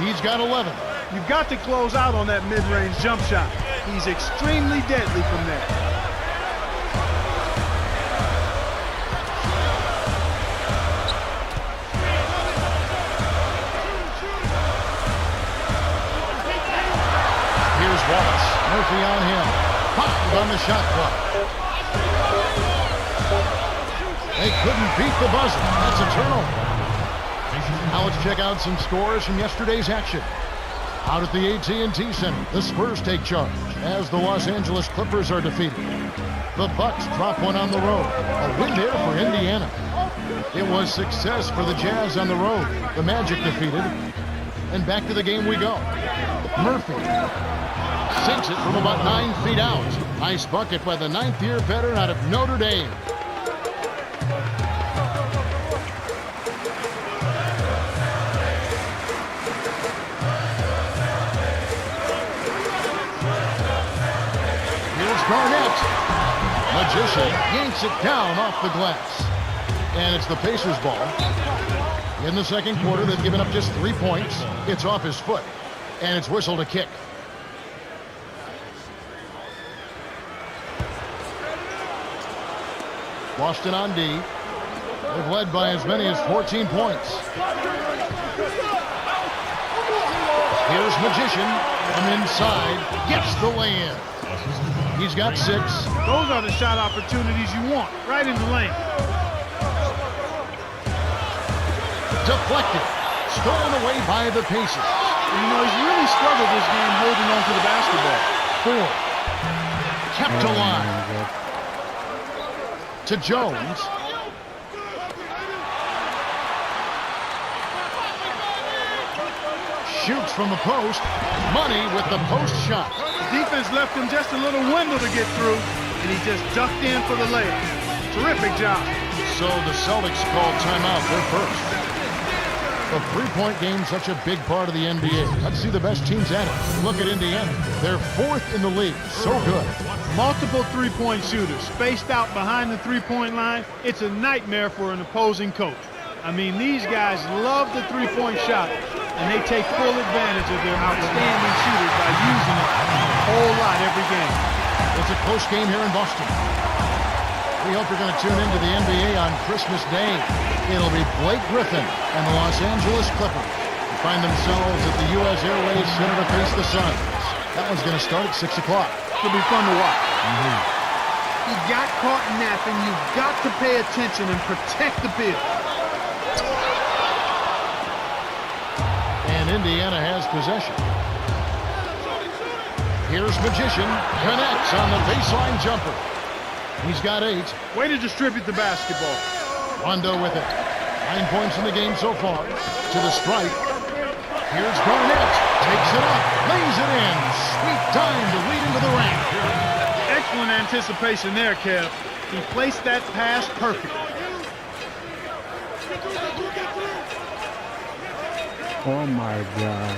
He's got 11. You've got to close out on that mid-range jump shot. He's extremely deadly from there. Here's Wallace. Murphy on him. Popped on the shot clock. They couldn't beat the buzzer. That's a turnover. Now let's check out some scores from yesterday's action. Out at the AT&T Center, the Spurs take charge as the Los Angeles Clippers are defeated. The Bucks drop one on the road. A win there for Indiana. It was success for the Jazz on the road. The Magic defeated. And back to the game we go. Murphy sinks it from about 9 feet out. Nice bucket by the 9th-year veteran out of Notre Dame. Garnett. Magician yanks it down off the glass. And it's the Pacers' ball. In the second quarter, they've given up just 3 points. It's off his foot. And it's whistled a kick. Boston on D. They've led by as many as 14 points. Here's Magician from inside. Gets the lay-in. He's got 6. Those are the shot opportunities you want, right in the lane. Deflected. Stolen away by the Pacers. And you know, he's really struggled this game holding on to the basketball. 4. Kept alive. To Jones. Shoots from the post. Money with the post shot. Defense left him just a little window to get through, and he just ducked in for the layup. Terrific job. So the Celtics called timeout. They're first. The three-point game, such a big part of the NBA. Let's see the best teams at it. Look at Indiana. They're 4th in the league. So good. Multiple three-point shooters spaced out behind the three-point line. It's a nightmare for an opposing coach. I mean, these guys love the three-point shot, and they take full advantage of their outstanding shooters by using it a whole lot every game. It's a close game here in Boston. We hope you're going to tune into the NBA on Christmas Day. It'll be Blake Griffin and the Los Angeles Clippers to find themselves at the U.S. Airways Center to face the Suns. That one's going to start at 6 o'clock. It'll be fun to watch. You got caught napping. You've got to pay attention and protect the bill. And Indiana has possession. Here's Magician. Connects on the baseline jumper. He's got 8. Way to distribute the basketball. Rondo with it. 9 points in the game so far. To the stripe. Here's Garnett. Takes it up. Lays it in. Sweet time to lead into the rack. Excellent anticipation there, Kev. He placed that pass perfectly. Oh my God.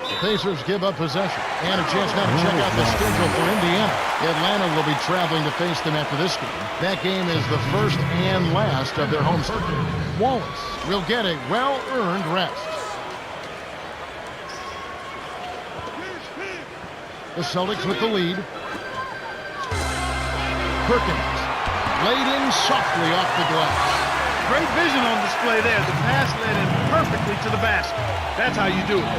The Pacers give up possession. And a chance now to check out the schedule for Indiana. Atlanta will be traveling to face them after this game. That game is the first and last of their homestand. Wallace will get a well-earned rest. The Celtics with the lead. Perkins laid in softly off the glass. Great vision on display there. The pass led in perfectly to the basket. That's how you do it.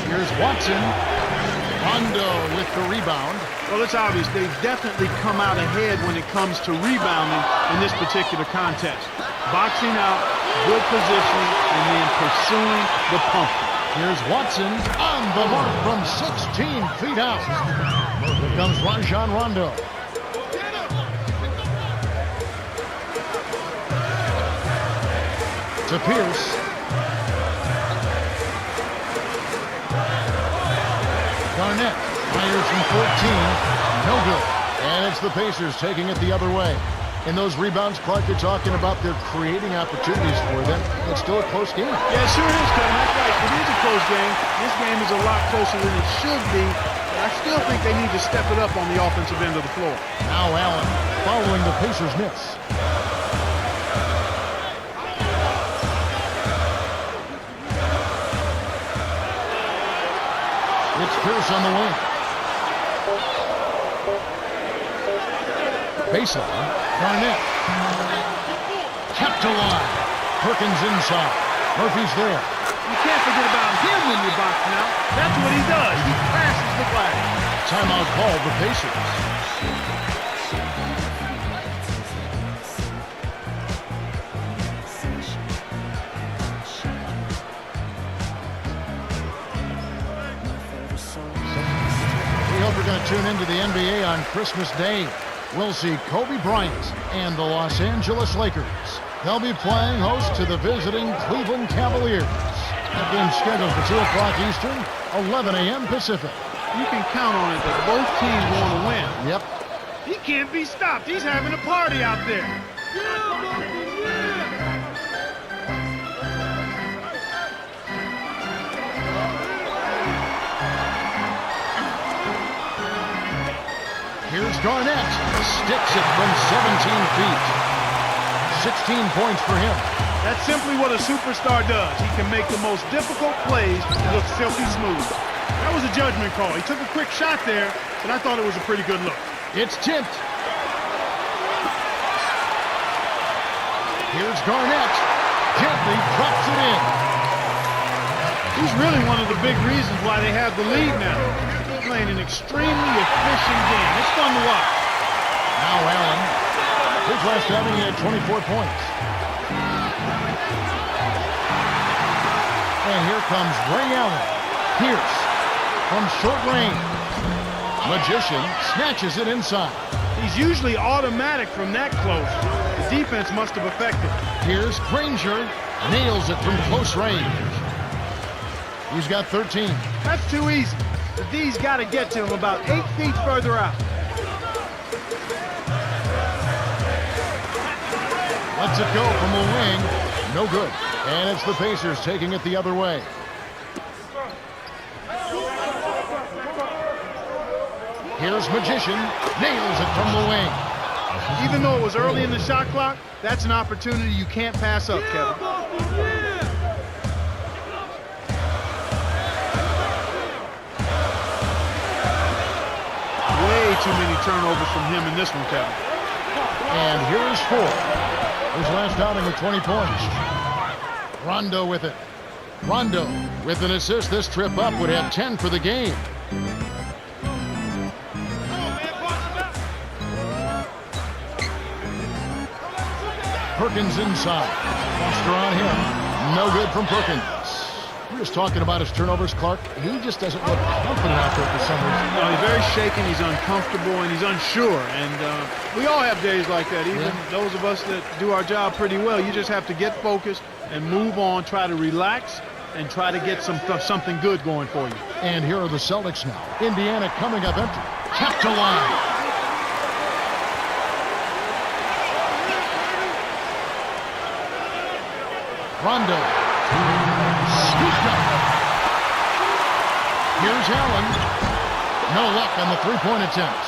Here's Watson. Rondo with the rebound. Well, it's obvious they've definitely come out ahead when it comes to rebounding in this particular contest. Boxing out, good positioning, and then pursuing the pumper. Here's Watson on the mark from 16 feet out. Here comes Rajon Rondo. To Pierce. Garnett fires from 14. No good. And it's the Pacers taking it the other way. In those rebounds, Clark, you're talking about they're creating opportunities for them. It's still a close game. Yeah, it sure is, Kevin. That's right. It is a close game. This game is a lot closer than it should be. But I still think they need to step it up on the offensive end of the floor. Now Allen following the Pacers miss. It's Pierce on the wing. Baseline. Garnett. Kept alive. Perkins inside. Murphy's there. You can't forget about him when you're boxing out. That's what he does. He crashes the glass. Timeout called the Pacers. We hope you're going to tune into the NBA on Christmas Day. We'll see Kobe Bryant and the Los Angeles Lakers. They'll be playing host to the visiting Cleveland Cavaliers. That game's scheduled for 2 o'clock Eastern, 11 a.m. Pacific. You can count on it that both teams want to win. Yep. He can't be stopped. He's having a party out there. Here's Garnett. Sticks it from 17 feet. 16 points for him. That's simply what a superstar does. He can make the most difficult plays look silky smooth. That was a judgment call. He took a quick shot there, but I thought it was a pretty good look. It's tipped. Here's Garnett. Gently drops it in. He's really one of the big reasons why they have the lead now. Playing an extremely efficient game. It's fun to watch. Now Allen. His last outing, he had 24 points. And here comes Ray Allen. Pierce from short range. Magician snatches it inside. He's usually automatic from that close. The defense must have affected. Here's Granger. Nails it from close range. He's got 13. That's too easy. The D's got to get to him about 8 feet further out. Lets it go from the wing. No good. And it's the Pacers taking it the other way. Here's Magician. Nails it from the wing. Even though it was early in the shot clock, that's an opportunity you can't pass up, Kevin. Way too many turnovers from him in this one, Kevin. And here's 4. His last outing with 20 points. Rondo with it. Rondo with an assist. This trip up would have 10 for the game. Perkins inside. Foster on him. No good from Perkins. was talking about his turnovers, Clark. He just doesn't look confident out there for some reason. No, he's very shaken, he's uncomfortable, and he's unsure. And we all have days like that, even those of us that do our job pretty well. You just have to get focused and move on, try to relax, and try to get something good going for you. And here are the Celtics now. Indiana coming up empty. Kept to line. Rondo. Scooped up. Here's Allen. No luck on the three-point attempt.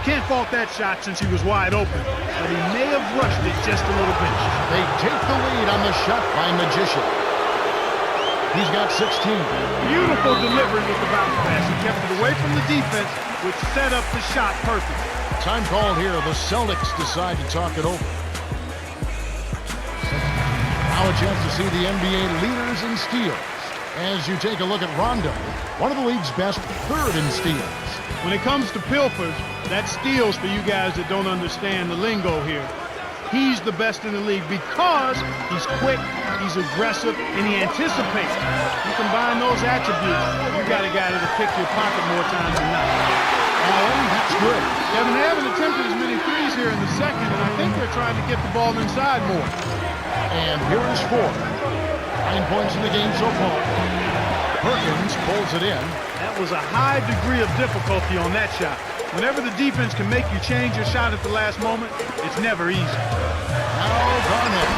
Can't fault that shot since he was wide open, but he may have rushed it just a little bit. They take the lead on the shot by Magician. He's got 16. Beautiful delivery with the bounce pass. He kept it away from the defense, which set up the shot perfect. Time called here. The Celtics decide to talk it over. Now a chance to see the NBA leaders in steals. As you take a look at Rondo, one of the league's best, third in steals. When it comes to pilfers, that's steals for you guys that don't understand the lingo here. He's the best in the league because he's quick, he's aggressive, and he anticipates. You combine those attributes, you got a guy that'll pick your pocket more times than not. That's good. Kevin, they haven't attempted as many threes here in the second, and I think they're trying to get the ball inside more. And here is 4. 9 points in the game so far. Perkins pulls it in. That was a high degree of difficulty on that shot. Whenever the defense can make you change your shot at the last moment, it's never easy. Now Garnett.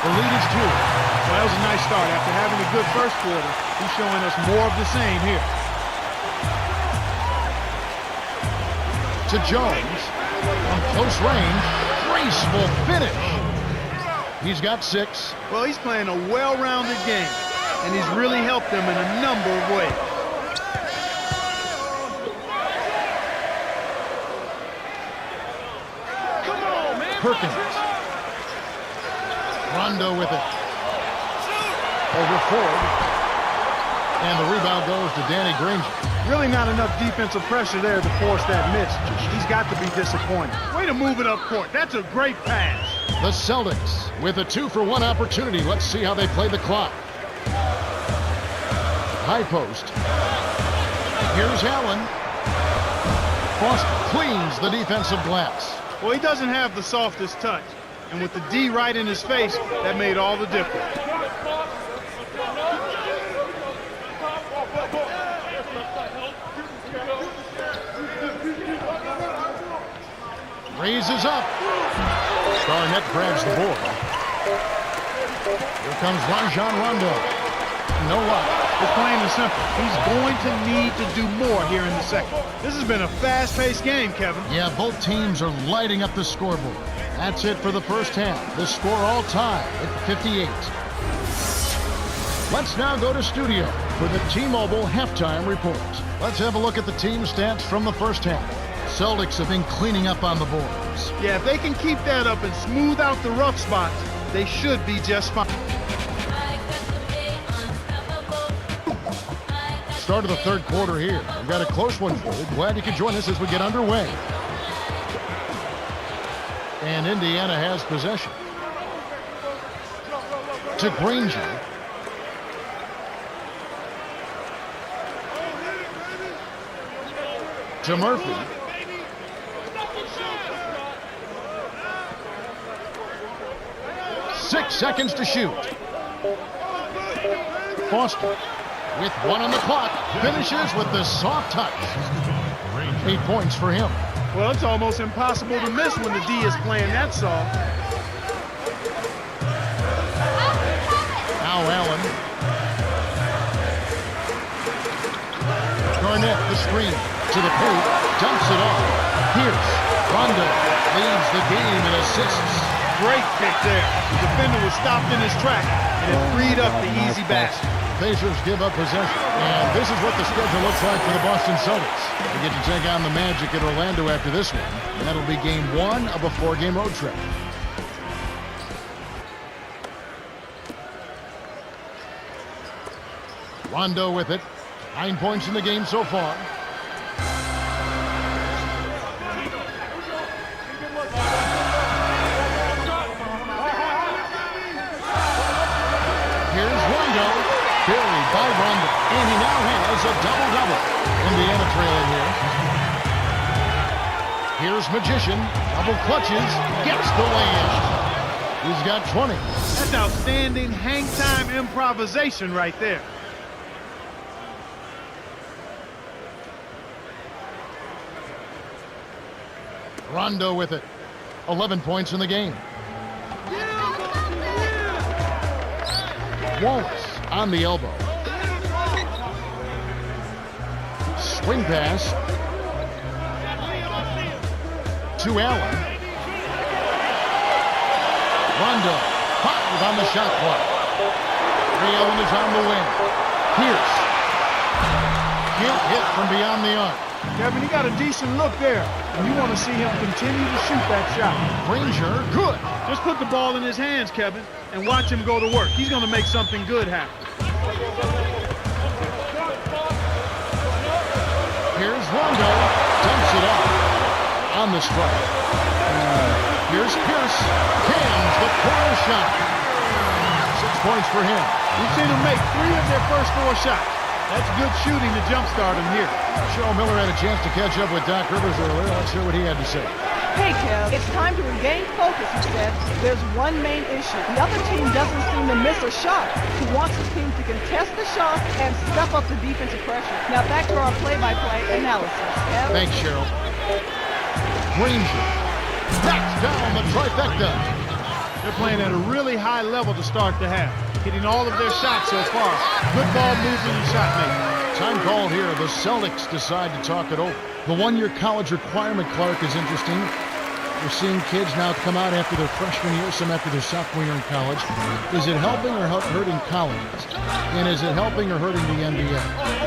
The lead is 2. Well, that was a nice start. After having a good first quarter, he's showing us more of the same here. To Jones. From close range. Graceful finish. He's got 6. Well, he's playing a well-rounded game, and he's really helped them in a number of ways. Come on, man. Perkins. Rondo with it. Over Ford. And the rebound goes to Danny Granger. Really not enough defensive pressure there to force that miss. He's got to be disappointed. Way to move it up court. That's a great pass. The Celtics with a 2-for-1 opportunity. Let's see how they play the clock. High post. Here's Allen. Boston cleans the defensive glass. Well, he doesn't have the softest touch. And with the D right in his face, that made all the difference. Raises up. Garnett grabs the board. Here comes Rajon Rondo. No luck. It's plain and simple. He's going to need to do more here in the second. This has been a fast-paced game, Kevin. Yeah, both teams are lighting up the scoreboard. That's it for the first half. The score all tied at 58. Let's now go to studio for the T-Mobile halftime report. Let's have a look at the team stats from the first half. Celtics have been cleaning up on the boards. Yeah, if they can keep that up and smooth out the rough spots, they should be just fine. Start of the third quarter here. We've got a close one for you. Glad you could join us as we get underway. And Indiana has possession. To Granger. To Murphy. 6 seconds to shoot. Foster with 1 on the clock. Finishes with the soft touch. 8 points for him. Well, it's almost impossible to miss when the D is playing that soft. Now Allen. Garnett, the screen. To the paint. Dumps it off. Pierce. Rondo leads the game in assists. Great pick there. The defender was stopped in his track, and it freed up the easy basket. Pacers give up possession. And this is what the schedule looks like for the Boston Celtics. They get to take on the Magic at Orlando after this one. And that'll be game 1 of a 4-game road trip. Rondo with it. 9 points in the game so far. Here's Rondo. And he now has a double-double. Indiana trailing here. Here's Magician. Double clutches. Gets the land. He's got 20. That's outstanding hang-time improvisation right there. Rondo with it. 11 points in the game. Wallace on the elbow. Swing pass to Allen. Rondo, 5 on the shot clock. Ray Allen is on the wing. Pierce. Can't hit from beyond the arc. Kevin, he got a decent look there, and you want to see him continue to shoot that shot. Granger, good. Just put the ball in his hands, Kevin, and watch him go to work. He's going to make something good happen. Here's Rondo. Dumps it off on the strike. Here's Pierce. Cans the corner shot. 6 points for him. We've seen him make 3 of their first 4 shots. That's good shooting to jumpstart him here. Cheryl Miller had a chance to catch up with Doc Rivers earlier. Let's hear what he had to say. Hey, Kev, it's time to regain focus, he said. There's one main issue. The other team doesn't seem to miss a shot. He wants his team to contest the shot and step up the defensive pressure. Now back to our play-by-play analysis. Kev? Thanks, Cheryl. Granger knocks down the trifecta. They're playing at a really high level to start the half, hitting all of their shots so far. Good ball movement and shot making. Time called here. The Celtics decide to talk it over. The one-year college requirement, Clark, is interesting. We're seeing kids now come out after their freshman year, some after their sophomore year in college. Is it helping or hurting colleges? And is it helping or hurting the NBA?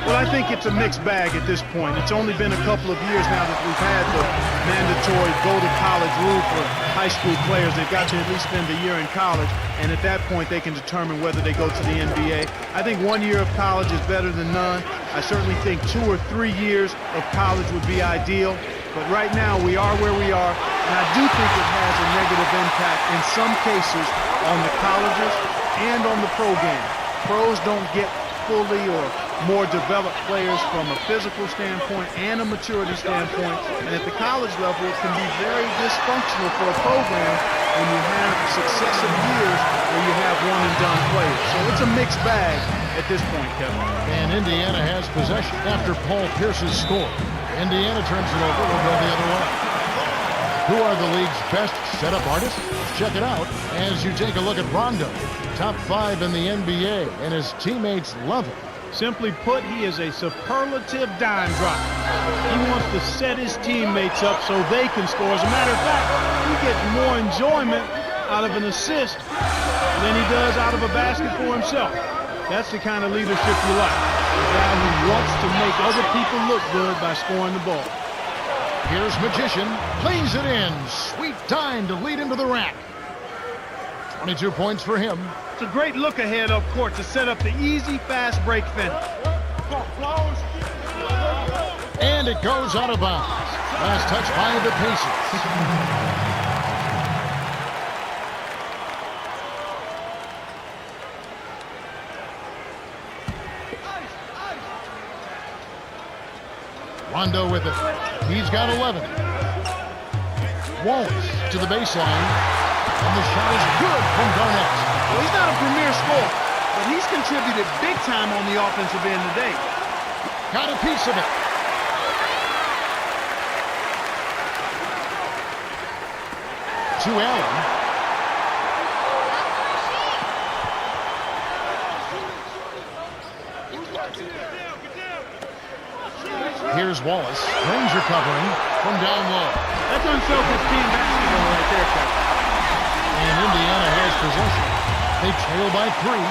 Well, I think it's a mixed bag at this point. It's only been a couple of years now that we've had the mandatory go-to-college rule for high school players. They've got to at least spend a year in college, and at that point they can determine whether they go to the NBA. I think 1 year of college is better than none. I certainly think 2 or 3 years of college would be ideal. But right now we are where we are, and I do think it has a negative impact in some cases on the colleges and on the pro game. Pros don't get fully or more developed players from a physical standpoint and a maturity standpoint, and at the college level it can be very dysfunctional for a program when you have successive years where you have one-and-done players. So it's a mixed bag at this point, Kevin. And Indiana has possession after Paul Pierce's score. Indiana turns it over. We'll go the other way. Who are the league's best setup artists? Check it out as you take a look at Rondo. Top 5 in the NBA, and his teammates love him. Simply put, he is a superlative dime dropper. He wants to set his teammates up so they can score. As a matter of fact, he gets more enjoyment out of an assist than he does out of a basket for himself. That's the kind of leadership you like. A guy who wants to make other people look good by scoring the ball. Here's Magician. Plays it in. Sweet time to lead into the rack. 22 points for him. It's a great look ahead up court to set up the easy, fast break finish. And it goes out of bounds. Last touch by the Pacers. Rondo with it. He's got 11. Wallace to the baseline. And the shot is good from Garnett. Well, he's not a premier scorer, but he's contributed big time on the offensive end today. Got a piece of it. To Allen. Here's Wallace. Ranger covering from down low. That's unselfish team basketball right there, Kevin. And Indiana has possession. They trail by 3.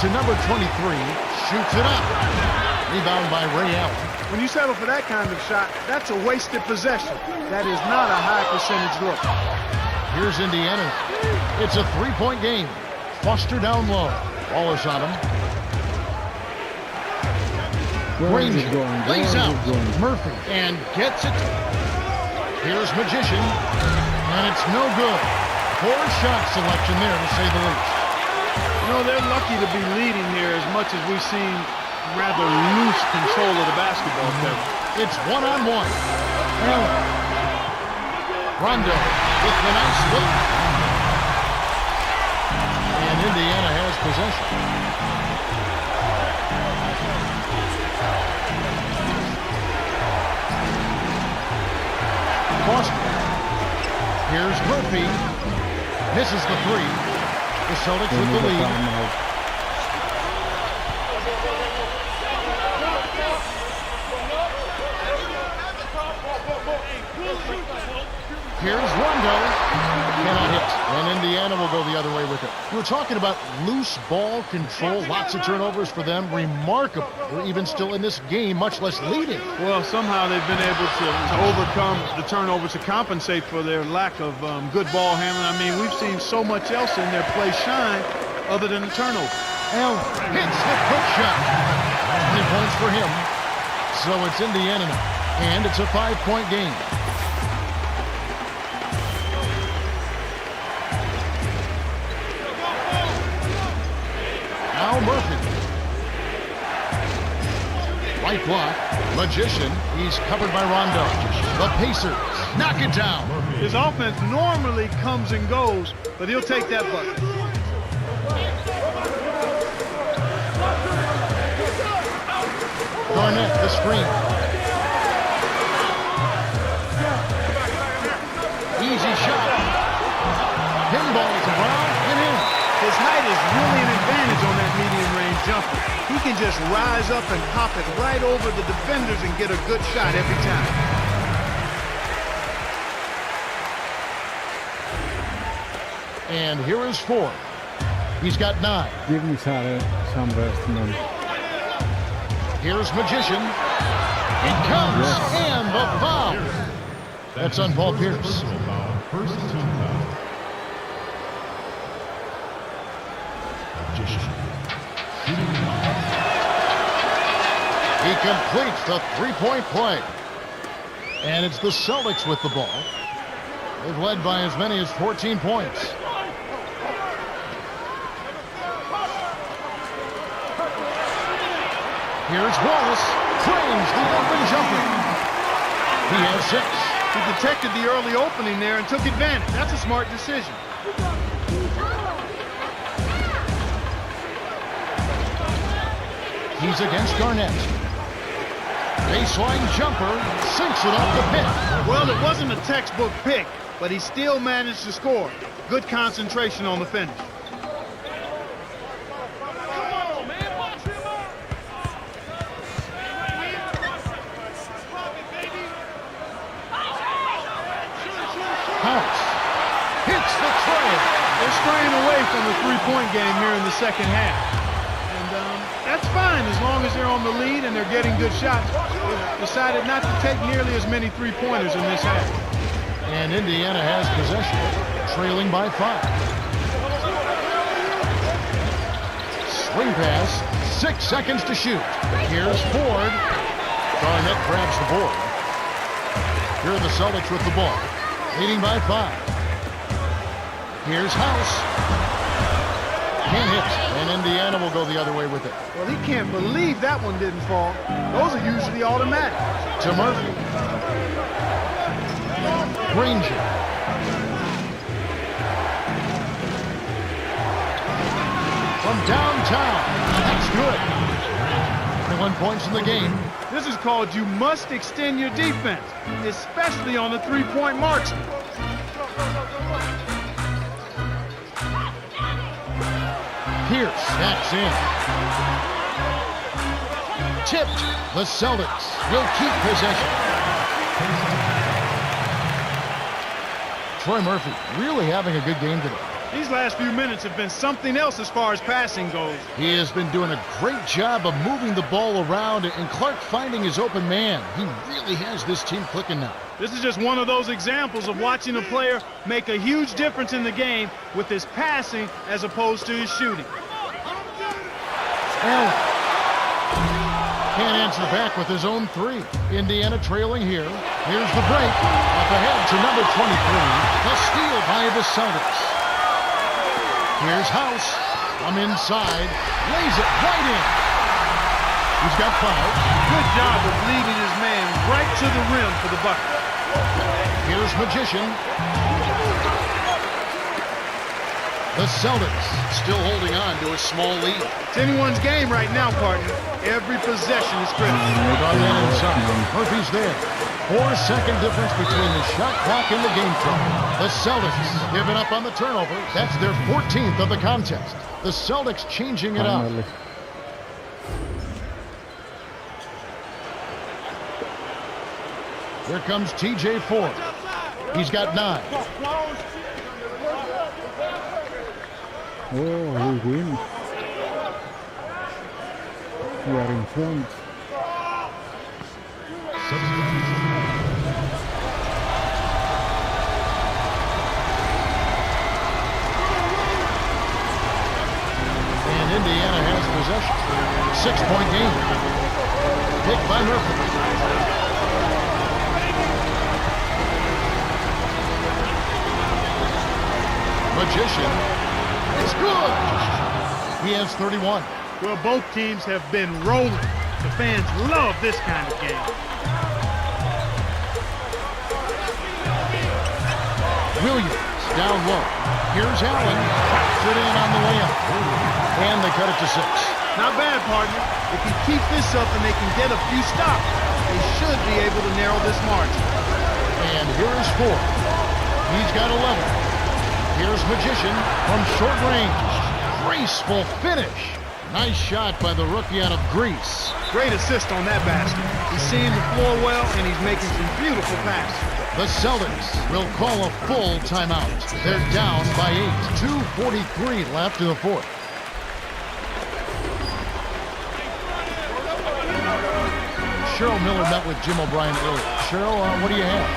To number 23. Shoots it up. Rebound by Ray Allen. When you settle for that kind of shot, that's a wasted possession. That is not a high percentage look. Here's Indiana. It's a 3-point game. Foster down low. Wallace on him. Granger lays out. Murphy and gets it. Here's Magician. And it's no good. Poor shot selection there, to say the least. You know, they're lucky to be leading here as much as we've seen rather loose control of the basketball, Kevin. It's one-on-one. Rondo with the nice look. And Indiana has possession. Boston. Here's Murphy. Misses the three. The Celtics with the lead. Here's Rondo. Cannot hit. And Indiana will go the other way with it. We're talking about loose ball control. Lots of turnovers for them. Remarkable. We're even still in this game, much less leading. Well, somehow they've been able to overcome the turnovers to compensate for their lack of good ball handling. I mean, we've seen so much else in their play shine other than the turnover. Allen hits the quick shot. 20 points for him. So it's Indiana now. And it's a 5-point game. Now Murphy. Right block. Magician. He's covered by Rondo. The Pacers knock it down. His offense normally comes and goes, but he'll take that bucket. Garnett, the screen. Easy shot. Pinballs around and in. His height is really an advantage on that medium-range jumper. He can just rise up and pop it right over the defenders and get a good shot every time. And here is Ford. He's got 9. Give me some rest, man. Here's Magician. It comes, and the foul. That's on Paul Pierce. Personal foul. First team foul. Magician. Shooting foul. He completes the three-point play. And it's the Celtics with the ball. They've led by as many as 14 points. Here's Wallace. Frames the open jumper. He has 6. He detected the early opening there and took advantage. That's a smart decision. He's against Garnett. Baseline jumper. Sinks it off the pin. Well, it wasn't a textbook pick, but he still managed to score. Good concentration on the finish. Hits the tray. They're straying away from the three-point game here in the second half. And that's fine as long as they're on the lead and they're getting good shots. They've decided not to take nearly as many three-pointers in this half. And Indiana has possession, trailing by 5. Swing pass, 6 seconds to shoot. Here's Ford. Garnett grabs the board. Here are the Celtics with the ball, leading by 5. Here's House. Can't hit, and Indiana will go the other way with it. Well, he can't believe that one didn't fall. Those are usually automatic. To Murphy. Granger. From downtown. That's good. 21 points in the game. This is called you must extend your defense, especially on the three-point marksman. Pierce backs in. Tipped. The Celtics will keep possession. Troy Murphy really having a good game today. These last few minutes have been something else as far as passing goes. He has been doing a great job of moving the ball around and Clark finding his open man. He really has this team clicking now. This is just one of those examples of watching a player make a huge difference in the game with his passing as opposed to his shooting. Allen can't answer back with his own 3. Indiana trailing here. Here's the break. Up ahead to number 23. The steal by the Celtics. Here's House. From inside, lays it right in. He's got 5. Good job of leading his man right to the rim for the bucket. Here's Magician. The Celtics still holding on to a small lead. It's anyone's game right now, partner. Every possession is critical. Got that inside. Murphy's there. 4-second difference between the shot clock and the game clock. The Celtics giving up on the turnover. That's their 14th of the contest. The Celtics changing it up. Finally. Here comes TJ Ford. He's got 9. Oh, we win. We are in front. And Indiana has possession. 6-point game. Picked by Murphy. Magician. It's good. He has 31. Well, both teams have been rolling. The fans love this kind of game. Williams down low. Here's Allen. Pops it in on the layup. And they cut it to 6. Not bad, partner. If you keep this up and they can get a few stops, they should be able to narrow this margin. And here's Ford. He's got 11. Here's Magician from short range. Graceful finish. Nice shot by the rookie out of Greece. Great assist on that basket. He's seeing the floor well, and he's making some beautiful passes. The Celtics will call a full timeout. They're down by 8. 2:43 left in the fourth. Cheryl Miller met with Jim O'Brien earlier. Cheryl, what do you have?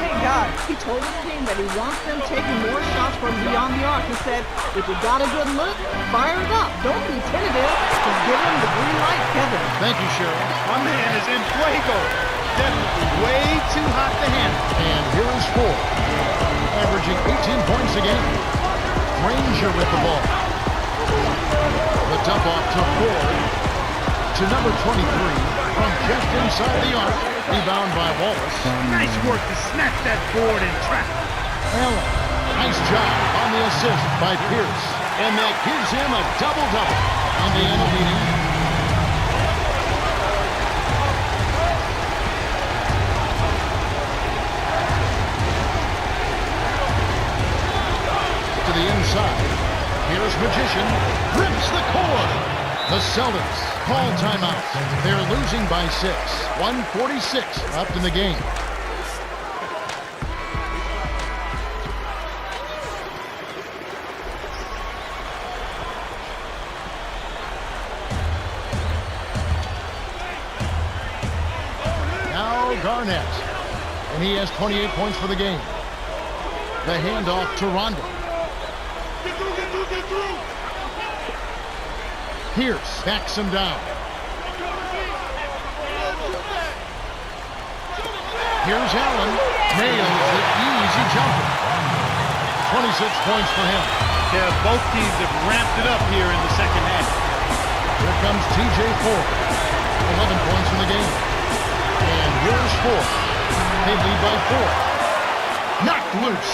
Hey, guys, he told his team that he wants them taking more shots from beyond the arc. He said, if you got a good look, fire it up. Don't be tentative. Just give him the green light, Kevin. Thank you, Cheryl. My man is in fuego. Definitely way too hot to handle. And here is Ford, averaging 18 points a game. Ranger with the ball. The dump off to Ford, to number 23, from just inside the arc. Rebound by Wallace. Nice work to snatch that board and trap. Allen, nice job on the assist by Pierce. And that gives him a double-double. Indiana leading. To the inside. Here's Magician. Rips the cord. The Celtics call timeout. They're losing by 6. 1:46 left in the game. Now Garnett. And he has 28 points for the game. The handoff to Rondo. Pierce backs him down. Here's Allen. Nails the easy jumper. 26 points for him. Yeah, both teams have ramped it up here in the second half. Here comes TJ Ford. 11 points in the game. And here's Ford. They lead by 4. Knocked loose.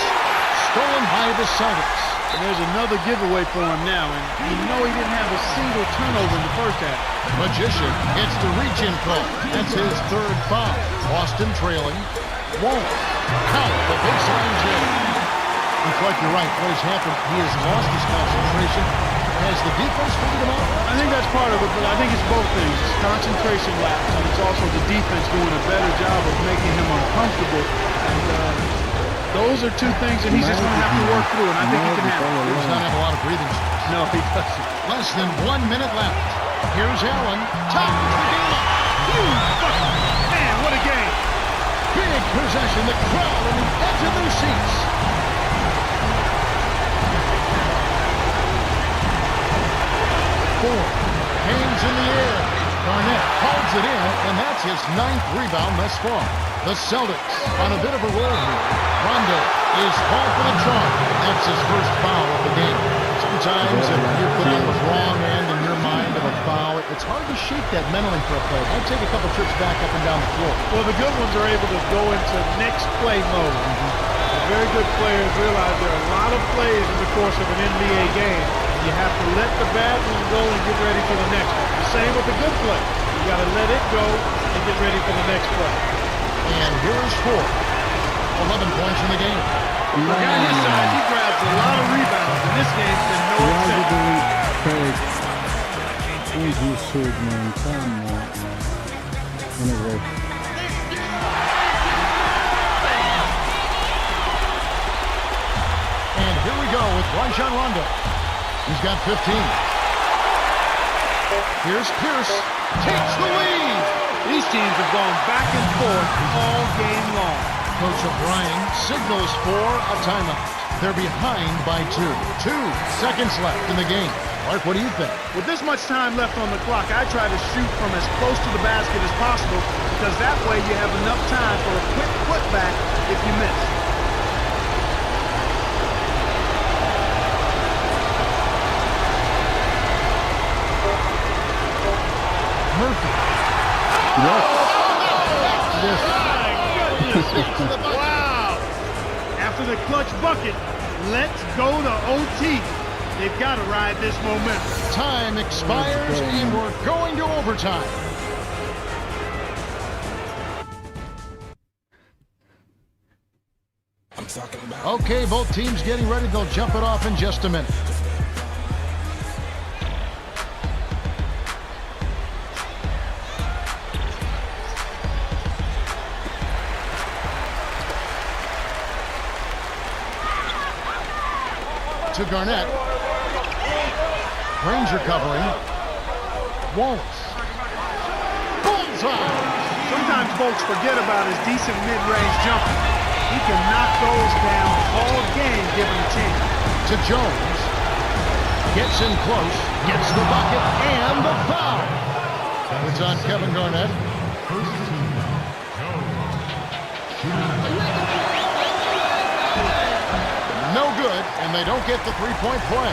Stolen by the Celtics. And there's another giveaway for him now, and you know he didn't have a single turnover in the first half. Magician gets the reach-in call. That's his 3rd foul. Boston trailing. Won't count the baseline jam. Looks like you're right. What has happened, he has lost his concentration. Has the defense figured him out? I think that's part of it, but I think it's both things. It's concentration lapse, and it's also the defense doing a better job of making him uncomfortable. And those are two things that he's just going to have to work through, and I think he can handle. He does not have a lot of breathing space. No, he doesn't. Less than 1 minute left. Here's Allen. Ties the game up. Huge bucket. Man, what a game. Big possession. The crowd on the edge of their seats. Ford hangs in the air. Garnett holds it in, and that's his 9th rebound thus far. The Celtics on a bit of a roll here. Rondo is called for the charge. That's his first foul of the game. It's Sometimes if you put on the wrong end in your mind of a foul, it's hard to shake that mentally for a player. I'd take a couple trips back up and down the floor. Well, the good ones are able to go into next play mode. The very good players realize there are a lot of plays in the course of an NBA game. You have to let the bad one go and get ready for the next one. The same with the good play. You got to let it go and get ready for the next play. And here's 4. 11 points in the game. The guy on his side, he grabs a lot of rebounds, and this game's been no Why are you exception. doing fake? As you should, man. Come on, man. Anyway. And here we go with Rajon Rondo. He's got 15. Here's Pierce. Takes the lead. These teams have gone back and forth all game long. Coach O'Brien signals for a timeout. They're behind by 2. 2 seconds left in the game. Mark, what do you think? With this much time left on the clock, I try to shoot from as close to the basket as possible because that way you have enough time for a quick putback if you miss. Murphy. Wow! After the clutch bucket, let's go to OT. They've got to ride this momentum. Time expires and we're going to overtime. Okay, both teams getting ready. They'll jump it off in just a minute. To Garnett. Ranger covering. Wallace. Bullseye! Sometimes folks forget about his decent mid-range jumper. He can knock those down all game given a chance. To Jones. Gets in close. Gets the bucket and the foul. It's on Kevin Garnett. First team foul. Jones. No good, and they don't get the three-point play.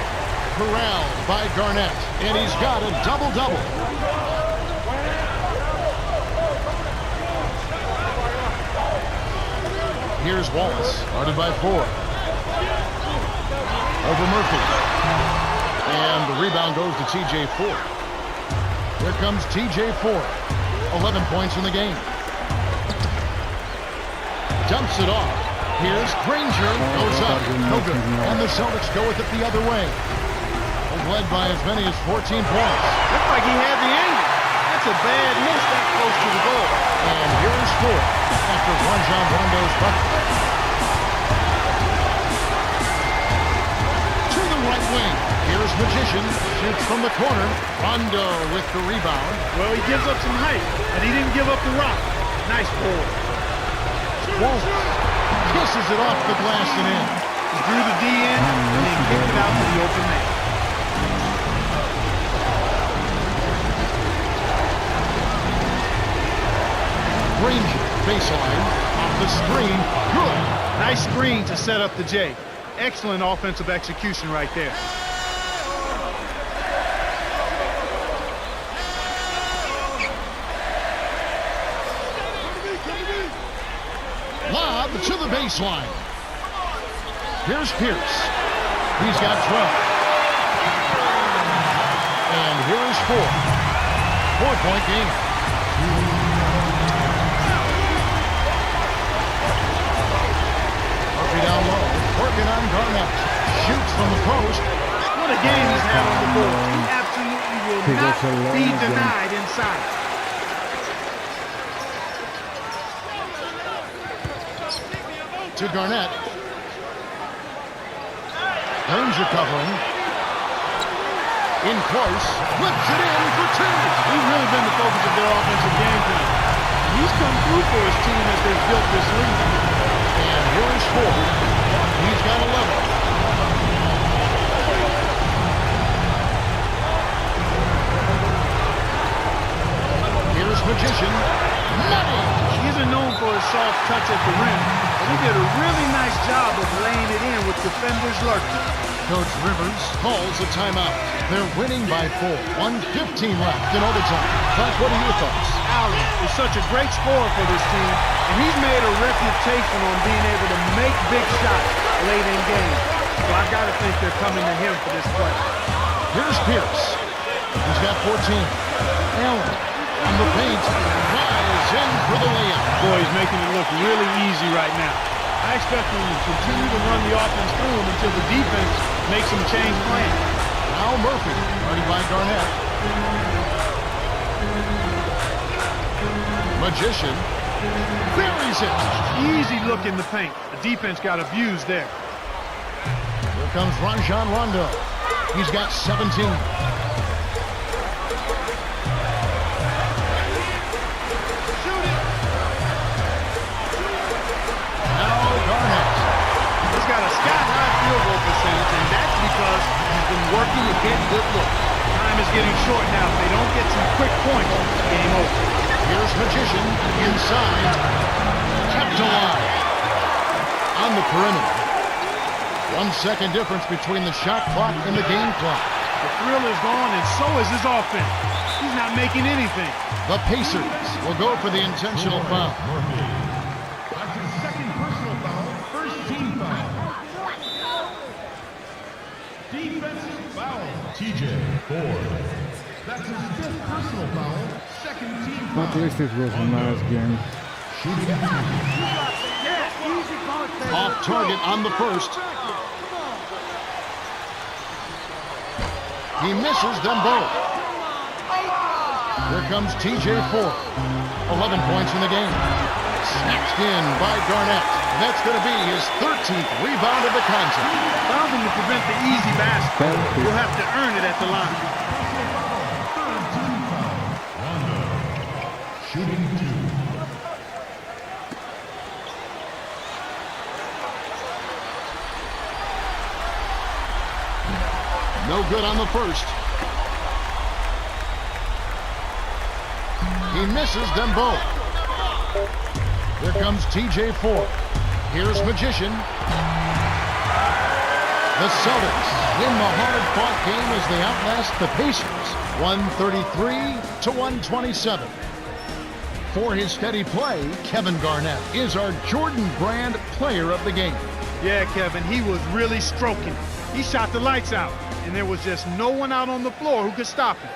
Corralled by Garnett, and he's got a double-double. Here's Wallace, guarded by 4. Over Murphy. And the rebound goes to TJ Ford. Here comes TJ Ford. 11 points in the game. Dumps it off. Here's Granger, goes up, no good. And the Celtics go with it the other way. They've led by as many as 14 points. Looked like he had the angle. That's a bad miss that close to the goal. And here's Ford after Rajon Rondo's bucket. To the right wing. Here's Magician, shoots from the corner. Rondo with the rebound. Well, he gives up some height, but he didn't give up the rock. Nice board. Wallace kisses it off the glass and in. He drew the D in and then kicked it out to the open man. Granger, baseline, off the screen, good. Nice screen to set up the J. Excellent offensive execution right there. Lob to the baseline. Here's Pierce. He's got 12. And here is 4. 4-point game. Murphy down low, working on Garnett. Shoots from the post. What a game he's had on the board. He absolutely will He not gets a long be game. denied inside. To Garnett. Ranger covering. In close. Flips it in for 2. He's really been the focus of their offensive game plan. He's come through for his team as they've built this lead. And here is Ford. He's got 11. Here's Magician. Money! He isn't known for his soft touch at the rim, but he did a really nice job of laying it in with defenders lurking. Coach Rivers calls a timeout. They're winning by 4. 1:15 left in overtime. Clark, what are your thoughts? Allen is such a great scorer for this team, and he's made a reputation on being able to make big shots late in games. So I got to think they're coming to him for this play. Here's Pierce. He's got 14. Allen on the paint. Drives in for the layup. Boy, he's making it look really easy right now. I expect him to continue to run the offense through him until the defense makes him change plans. Now Murphy, guarded by Garnett. Magician buries it. Easy look in the paint. The defense got abused there. Here comes Rajon Rondo. He's got 17. He's got a sky-high field goal percentage, and that's because he's been working to get good looks. Time is getting short now. If they don't get some quick points, game over. Here's Magician inside. Kept alive. On the perimeter. 1 second difference between the shot clock and the game clock. The thrill is gone, and so is his offense. He's not making anything. The Pacers will go for the intentional foul. Murphy. That's his second personal foul, first team foul. Defensive foul, TJ Ford. That's his fifth personal foul, second team foul. At least it was a nice game. Off target on the first. He misses them both. Here comes TJ Ford. 11 points in the game. Snatched in by Garnett. That's going to be his 13th rebound of the contest. Found him to prevent the easy basket. You'll have to earn it at the line. Third team foul, Rondo. Shooting 2. No good on the first. He misses them both. Here comes TJ Ford. Here's Magician. The Celtics win the hard-fought game as they outlast the Pacers, 133-127. For his steady play, Kevin Garnett is our Jordan Brand player of the game. Yeah, Kevin, he was really stroking. He shot the lights out, and there was just no one out on the floor who could stop him.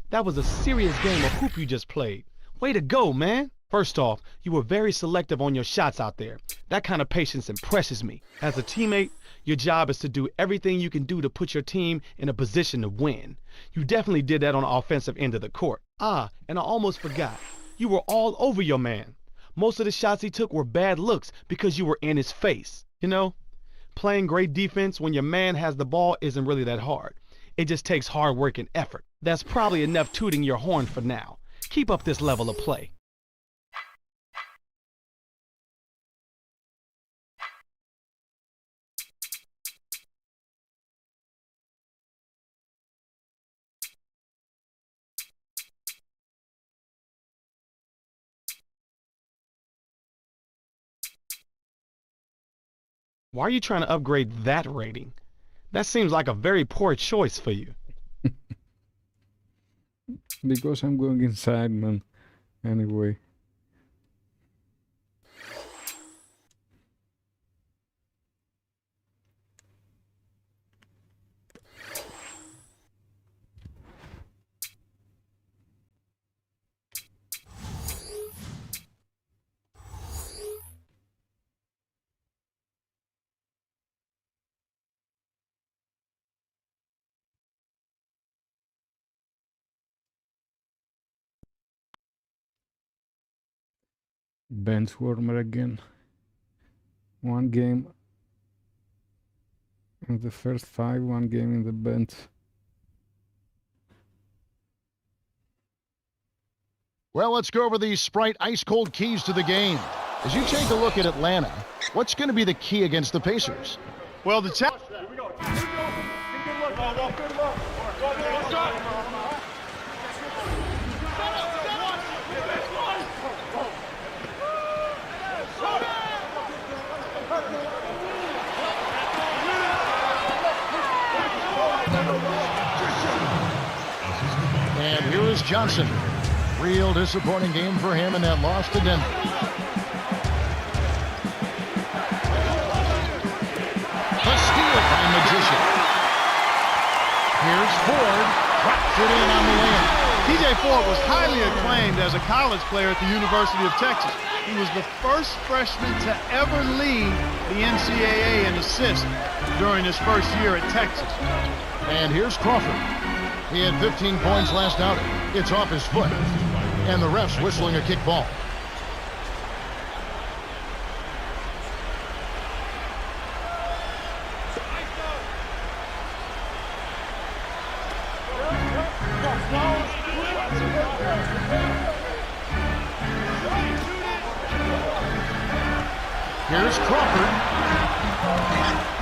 That was a serious game of hoop you just played. Way to go, man. First off, you were very selective on your shots out there. That kind of patience impresses me. As a teammate, your job is to do everything you can do to put your team in a position to win. You definitely did that on the offensive end of the court. And I almost forgot. You were all over your man. Most of the shots he took were bad looks because you were in his face. You know, playing great defense when your man has the ball isn't really that hard. It just takes hard work and effort. That's probably enough tooting your horn for now. Keep up this level of play. Why are you trying to upgrade that rating? That seems like a very poor choice for you. Because I'm going inside, man. Anyway. Bench warmer again. One game in the first 5, one game in the bench. Well, let's go over these Sprite ice-cold keys to the game. As you take a look at Atlanta, what's going to be the key against the Pacers? Well, the Johnson. Real disappointing game for him in that loss to Denver. A steal by Magician. Here's Ford. Drops it in on the layup. TJ Ford was highly acclaimed as a college player at the University of Texas. He was the first freshman to ever lead the NCAA in assists during his first year at Texas. And here's Crawford. He had 15 points last outing. It's off his foot. And the ref's whistling a kick ball. Here's Crawford.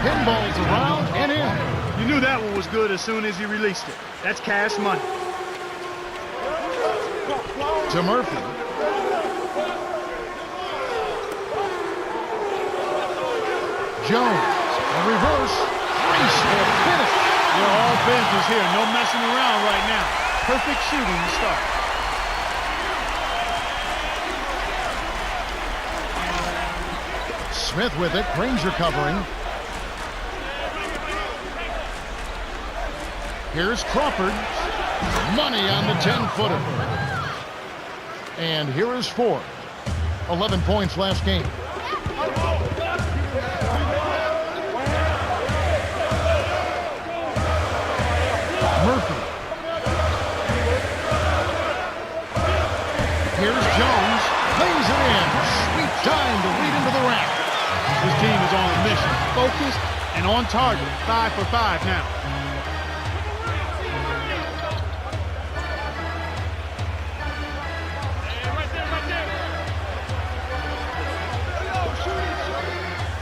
Pinballs around and in. You knew that one was good as soon as he released it. That's cash money. To Murphy. Jones. A reverse. Race for a finish. They're all business here. No messing around right now. Perfect shooting to start. Smith with it. Granger covering. Here's Crawford. Money on the 10-footer. And here is Ford. 11 points last game. Murphy. Here's Jones. Lays it in. Sweet time to lead into the rack. This team is on a mission. Focused and on target. 5 for 5 now.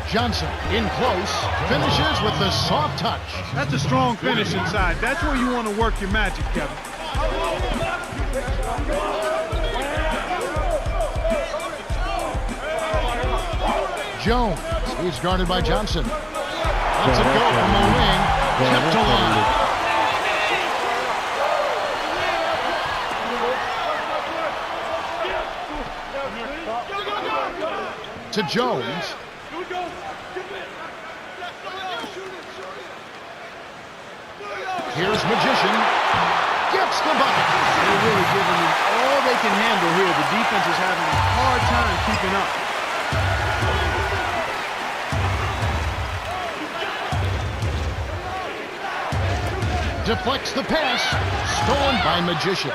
Johnson in close, finishes with the soft touch. That's a strong finish inside. That's where you want to work your magic, Kevin. Jones, he's guarded by Johnson. Lets it go from the wing, kept alive. To Jones. Here's Magician. Gets the bucket. They're really giving them all they can handle here. The defense is having a hard time keeping up. Deflects the pass. Stolen by Magician.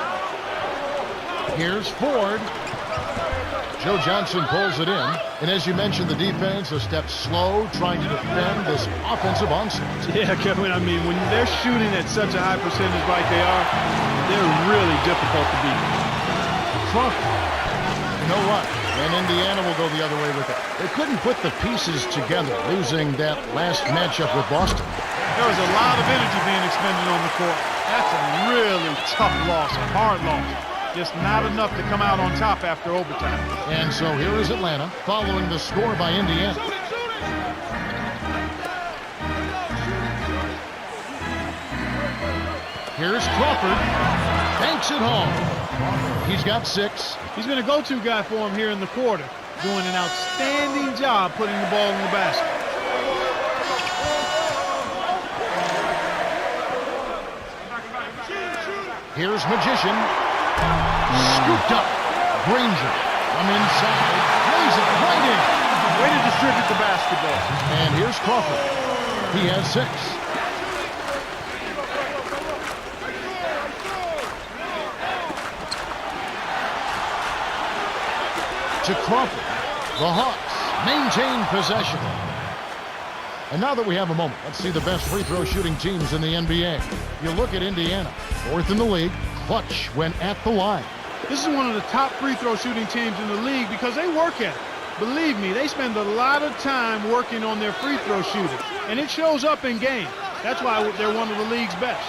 Here's Ford. Joe Johnson pulls it in. And as you mentioned, the defense a step slow, trying to defend this offensive onslaught. Yeah, Kevin, I mean, when they're shooting at such a high percentage like they are, they're really difficult to beat. Crawford. No run. And Indiana will go the other way with it. They couldn't put the pieces together, losing that last matchup with Boston. There was a lot of energy being expended on the court. That's a really tough loss, a hard loss. Just not enough to come out on top after overtime. And so here is Atlanta following the score by Indiana. Here's Crawford. Banks it home. He's got 6. He's been a go-to guy for him here in the quarter, doing an outstanding job putting the ball in the basket. Here's Magician. Scooped up. Granger from inside. Plays it right in. Way to distribute the basketball. And here's Crawford. He has 6. To Crawford. The Hawks maintain possession. And now that we have a moment, let's see the best free throw shooting teams in the NBA. You look at Indiana, 4th in the league, clutch when at the line. This is one of the top free throw shooting teams in the league because they work at it. Believe me, they spend a lot of time working on their free throw shooting, and it shows up in games. That's why they're one of the league's best.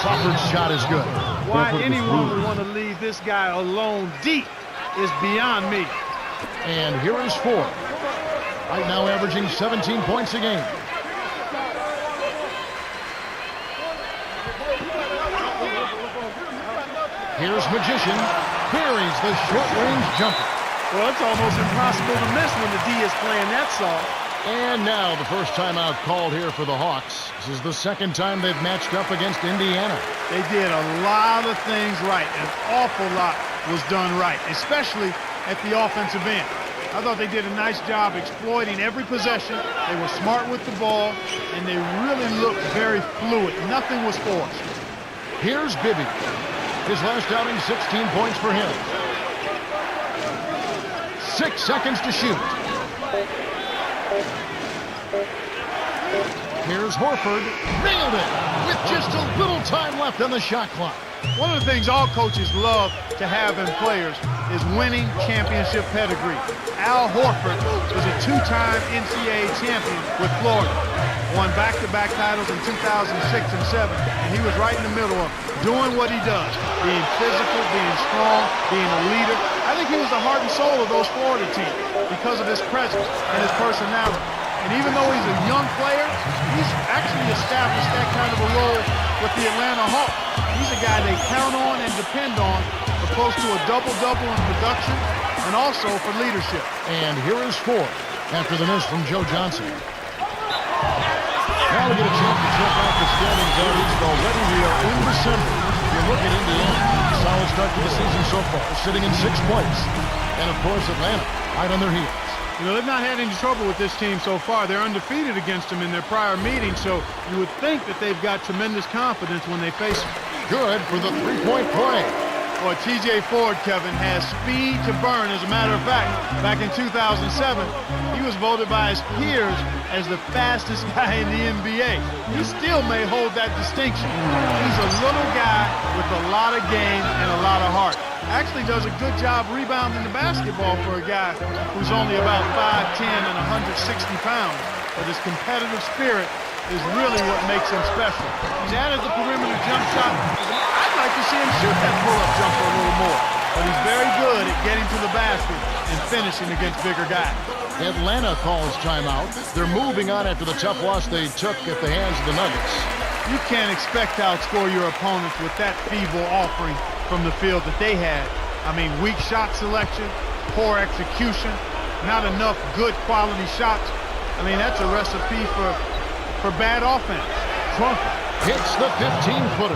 Crawford's shot is good. Why anyone would want to leave this guy alone deep is beyond me. And here is Ford. Right now averaging 17 points a game. Here's Magician. Buries the short-range jumper. Well, it's almost impossible to miss when the D is playing that song. And now the first timeout called here for the Hawks. This is the second time they've matched up against Indiana. They did a lot of things right. An awful lot was done right, especially at the offensive end. I thought they did a nice job exploiting every possession. They were smart with the ball, and they really looked very fluid. Nothing was forced. Here's Bibby. His last outing, 16 points for him. 6 seconds to shoot. Here's Horford. Nailed it with just a little time left on the shot clock. One of the things all coaches love to have in players is winning championship pedigree. Al Horford was a 2-time NCAA champion with Florida. Won back-to-back titles in 2006 and 7, and he was right in the middle of doing what he does, being physical, being strong, being a leader. I think he was the heart and soul of those Florida teams because of his presence and his personality. And even though he's a young player, he's actually established that kind of a role with the Atlanta Hawks. He's a guy they count on and depend on for close to a double-double in production and also for leadership. And here is Ford after the miss from Joe Johnson. Now we get a chance to check out the standings out east. Already we are in December. You look at Indiana, solid start to the season so far, sitting in 6th place. And of course Atlanta, right on their heels. You know, they've not had any trouble with this team so far. They're undefeated against them in their prior meetings, so you would think that they've got tremendous confidence when they face them. Good for the three-point play. Boy, TJ Ford, Kevin, has speed to burn. As a matter of fact, back in 2007, he was voted by his peers as the fastest guy in the NBA. He still may hold that distinction. He's a little guy with a lot of game and a lot of heart. Actually does a good job rebounding the basketball for a guy who's only about 5'10" and 160 pounds. But his competitive spirit is really what makes him special. He's added the perimeter jump shot. I'd like to see him shoot that pull-up jumper a little more. But he's very good at getting to the basket and finishing against bigger guys. Atlanta calls timeout. They're moving on after the tough loss they took at the hands of the Nuggets. You can't expect to outscore your opponents with that feeble offering from the field that they had. I mean, weak shot selection, poor execution, not enough good quality shots. I mean, that's a recipe for bad offense. Crawford hits the 15-footer.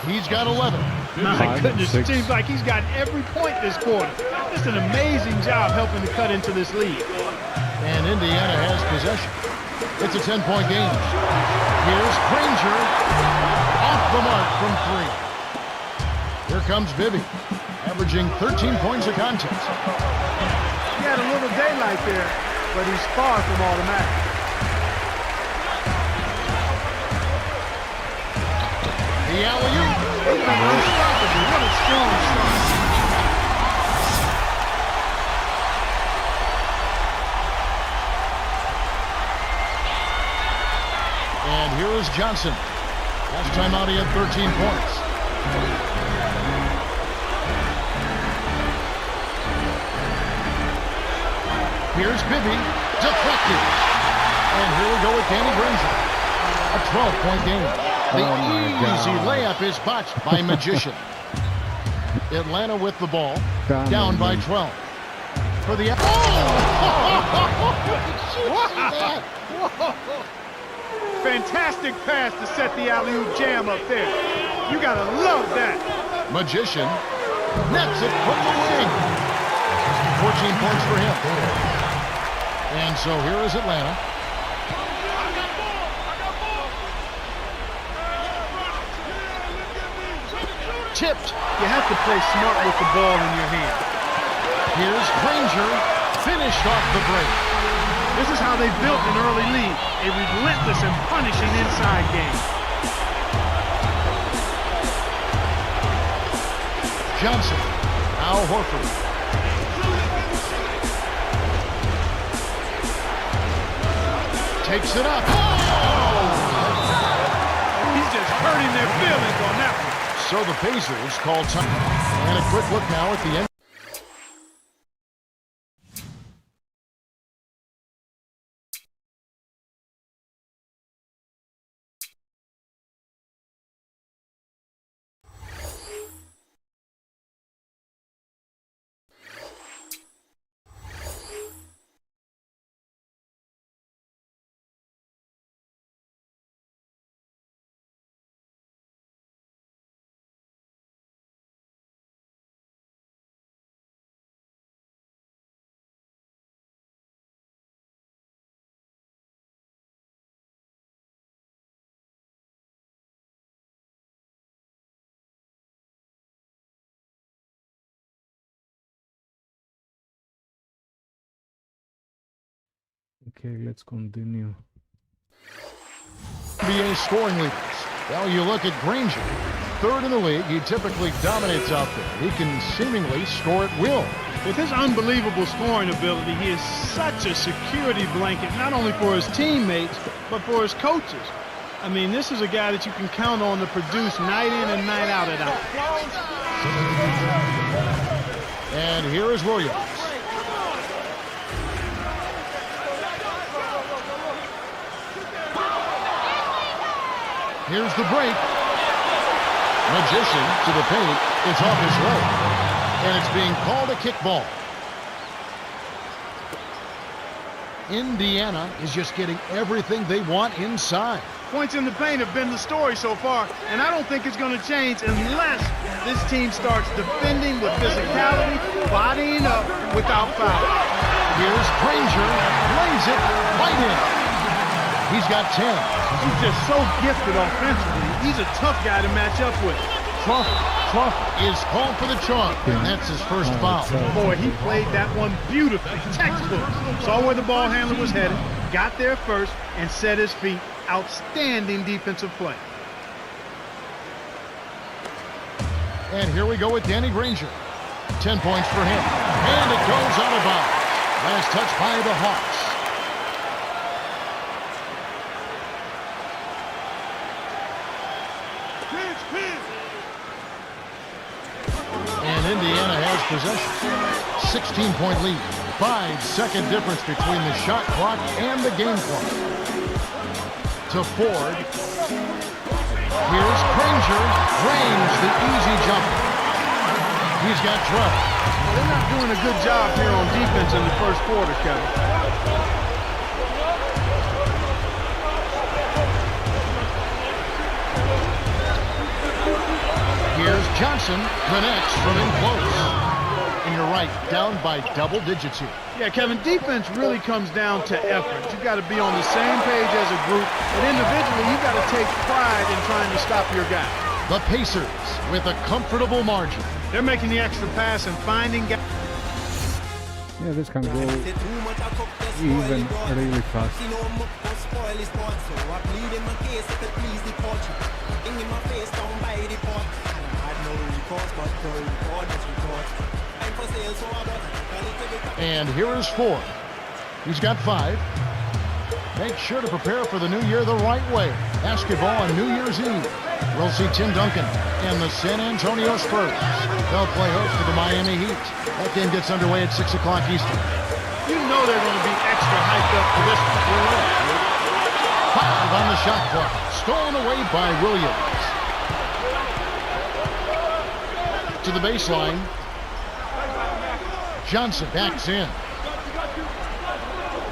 He's got 11. My goodness, it seems like he's got every point this quarter. Just an amazing job helping to cut into this lead. And Indiana has possession. It's a 10-point game. Here's Granger off the mark from 3. Here comes Bibby, averaging 13 points a contest. He had a little daylight there, but he's far from automatic. The alley-oop. He's been unstoppable. What a strong start. And here is Johnson. Last time out he had 13 points. Here's Bibby, deflected. And here we go with Danny Granger. A 12-point game. The easy layup is botched by Magician. Atlanta with the ball, down by 12. For the... Fantastic pass to set the alley-oop jam up there. You gotta love that. Magician nets it from the wing. 14 points for him. And so here is Atlanta. Tipped. You have to play smart with the ball in your hand. Here's Granger, finished off the break. This is how they built an early lead. A relentless and punishing inside game. Johnson, Al Horford. Takes it up. Oh! He's just hurting their feelings on that one. So the Pacers call time. And a quick look now at the end. Okay, let's continue. NBA scoring leaders. Well, you look at Granger. Third in the league. He typically dominates out there. He can seemingly score at will. With his unbelievable scoring ability, he is such a security blanket, not only for his teammates, but for his coaches. I mean, this is a guy that you can count on to produce night in and night out at out. And here is Williams. Here's the break. Magician to the paint. It's off his leg. And it's being called a kickball. Indiana is just getting everything they want inside. Points in the paint have been the story so far, and I don't think it's going to change unless this team starts defending with physicality, bodying up without foul. Here's Granger. Lays it right in. He's got 10. He's just so gifted offensively. He's a tough guy to match up with. Trump is called for the chalk, and that's his first foul. Boy, he played that one beautifully. Textbook. Saw where the ball handler was headed, got there first, and set his feet. Outstanding defensive play. And here we go with Danny Granger. 10 points for him. And it goes out of bounds. Last touch by the Hawks. And Indiana has possession. 16-point lead. 5-second difference between the shot clock and the game clock. To Ford. Here's Granger. Range the easy jumper. He's got 12. Well, they're not doing a good job here on defense in the first quarter, Kevin. Here's Johnson, connects from in close. And you're right, down by double digits here. Yeah, Kevin, defense really comes down to effort. You've got to be on the same page as a group, but individually, you've got to take pride in trying to stop your guy. The Pacers with a comfortable margin. They're making the extra pass and finding guys. Yeah, this can go even really fast. And here is Ford. He's got 5. Make sure to prepare for the new year the right way. Basketball on New Year's Eve. We'll see Tim Duncan and the San Antonio Spurs. They'll play host to the Miami Heat. That game gets underway at 6 o'clock Eastern. You know they're going to be extra hyped up for this one. 5 on the shot clock. Stolen away by Williams. To the baseline. Johnson backs in.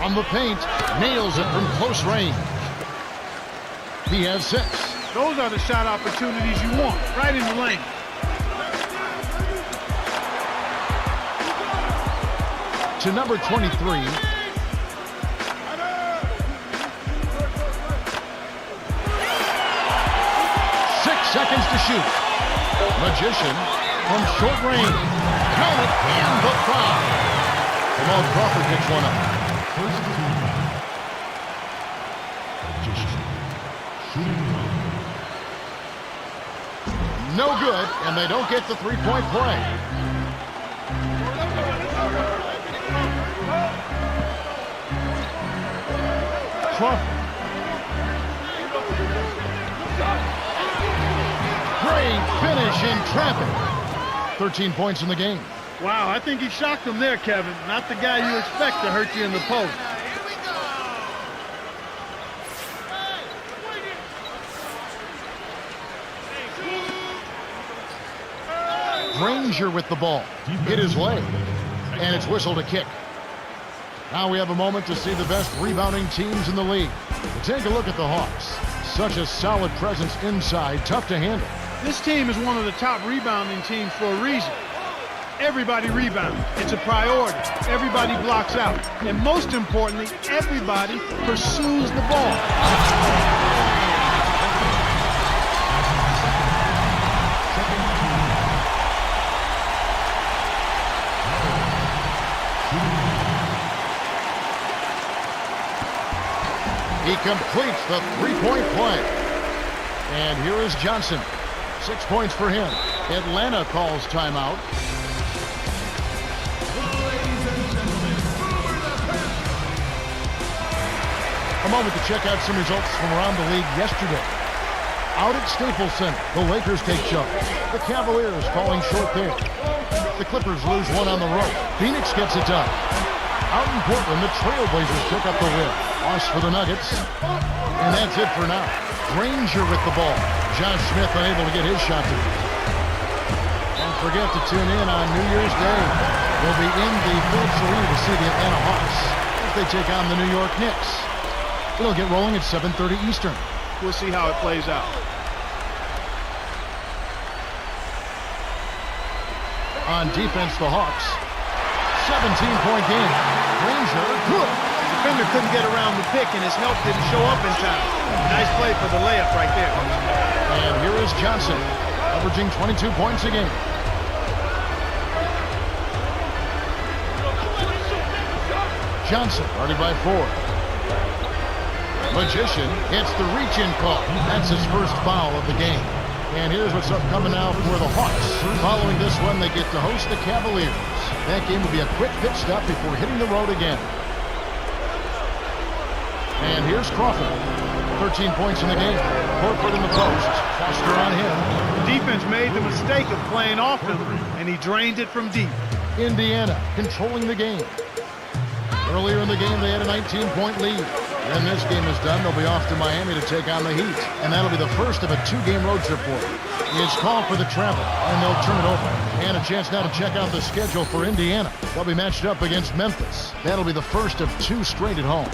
On the paint, nails it from close range. He has 6. Those are the shot opportunities you want, right in the lane. To number 23. 6 seconds to shoot. Magician from short range. Count it and the foul. Jamal Crawford picks one up. First team foul. Magician. Shooting foul. No good, and they don't get the three-point play. Crawford. Great finish in traffic. 13 points in the game. Wow, I think he shocked him there, Kevin. Not the guy you expect to hurt you in the post. Granger with the ball. Hit his leg. And it's whistled a kick. Now we have a moment to see the best rebounding teams in the league. Take a look at the Hawks. Such a solid presence inside. Tough to handle. This team is one of the top rebounding teams for a reason. Everybody rebounds. It's a priority. Everybody blocks out. And most importantly, everybody pursues the ball. He completes the three-point play. And here is Johnson. 6 points for him. Atlanta calls timeout. A moment to check out some results from around the league yesterday. Out at Staples Center, the Lakers take charge. The Cavaliers falling short there. The Clippers lose one on the road. Phoenix gets it done. Out in Portland, the Trailblazers pick up the win. Loss for the Nuggets. And that's it for now. Granger with the ball. Josh Smith unable to get his shot to go. Don't forget to tune in on New Year's Day. We'll be in the Phillips Arena to see the Atlanta Hawks as they take on the New York Knicks. It'll get rolling at 7:30 Eastern. We'll see how it plays out. On defense, the Hawks. 17-point game. Granger, good. Defender couldn't get around the pick, and his help didn't show up in time. Nice play for the layup right there. And here is Johnson, averaging 22 points a game. Johnson, guarded by Ford. Magician hits the reach-in call. That's his first foul of the game. And here's what's up coming now for the Hawks. Following this one, they get to host the Cavaliers. That game will be a quick pit stop before hitting the road again. And here's Crawford. 13 points in the game. Horford in the post. Foster on him. The defense made the mistake of playing off him, and he drained it from deep. Indiana controlling the game. Earlier in the game, they had a 19-point lead. When this game is done, they'll be off to Miami to take on the Heat. And that'll be the first of a 2-game road trip for them. It's called for the travel, and they'll turn it over. And a chance now to check out the schedule for Indiana. They'll be matched up against Memphis. That'll be the first of 2 straight at home.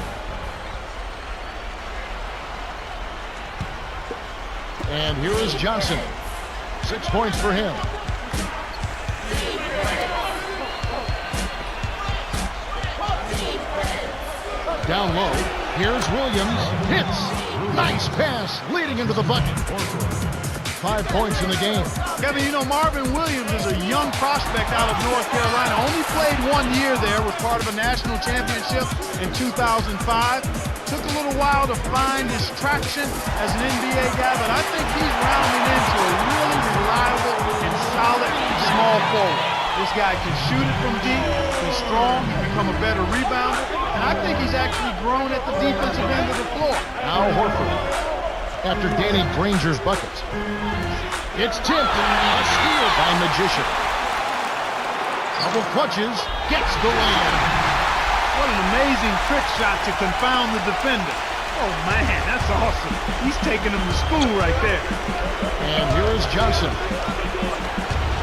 And here is Johnson. 6 points for him. Down low. Here's Williams. Hits. Nice pass. Leading into the bucket. 5 points in the game. Kevin, you know, Marvin Williams is a young prospect out of North Carolina. Only played 1 year there. Was part of a national championship in 2005. Took a little while to find his traction as an NBA guy, but I think he's rounding into a really reliable and solid small forward. This guy can shoot it from deep. He's strong. He's become a better rebounder. And I think he's actually grown at the defensive end of the floor. Now Horford. After Danny Granger's bucket. It's tipped. A steal by Magician. Double clutches. Gets the layup. What an amazing trick shot to confound the defender. Oh, man, that's awesome. He's taking him to school right there. And here is Johnson.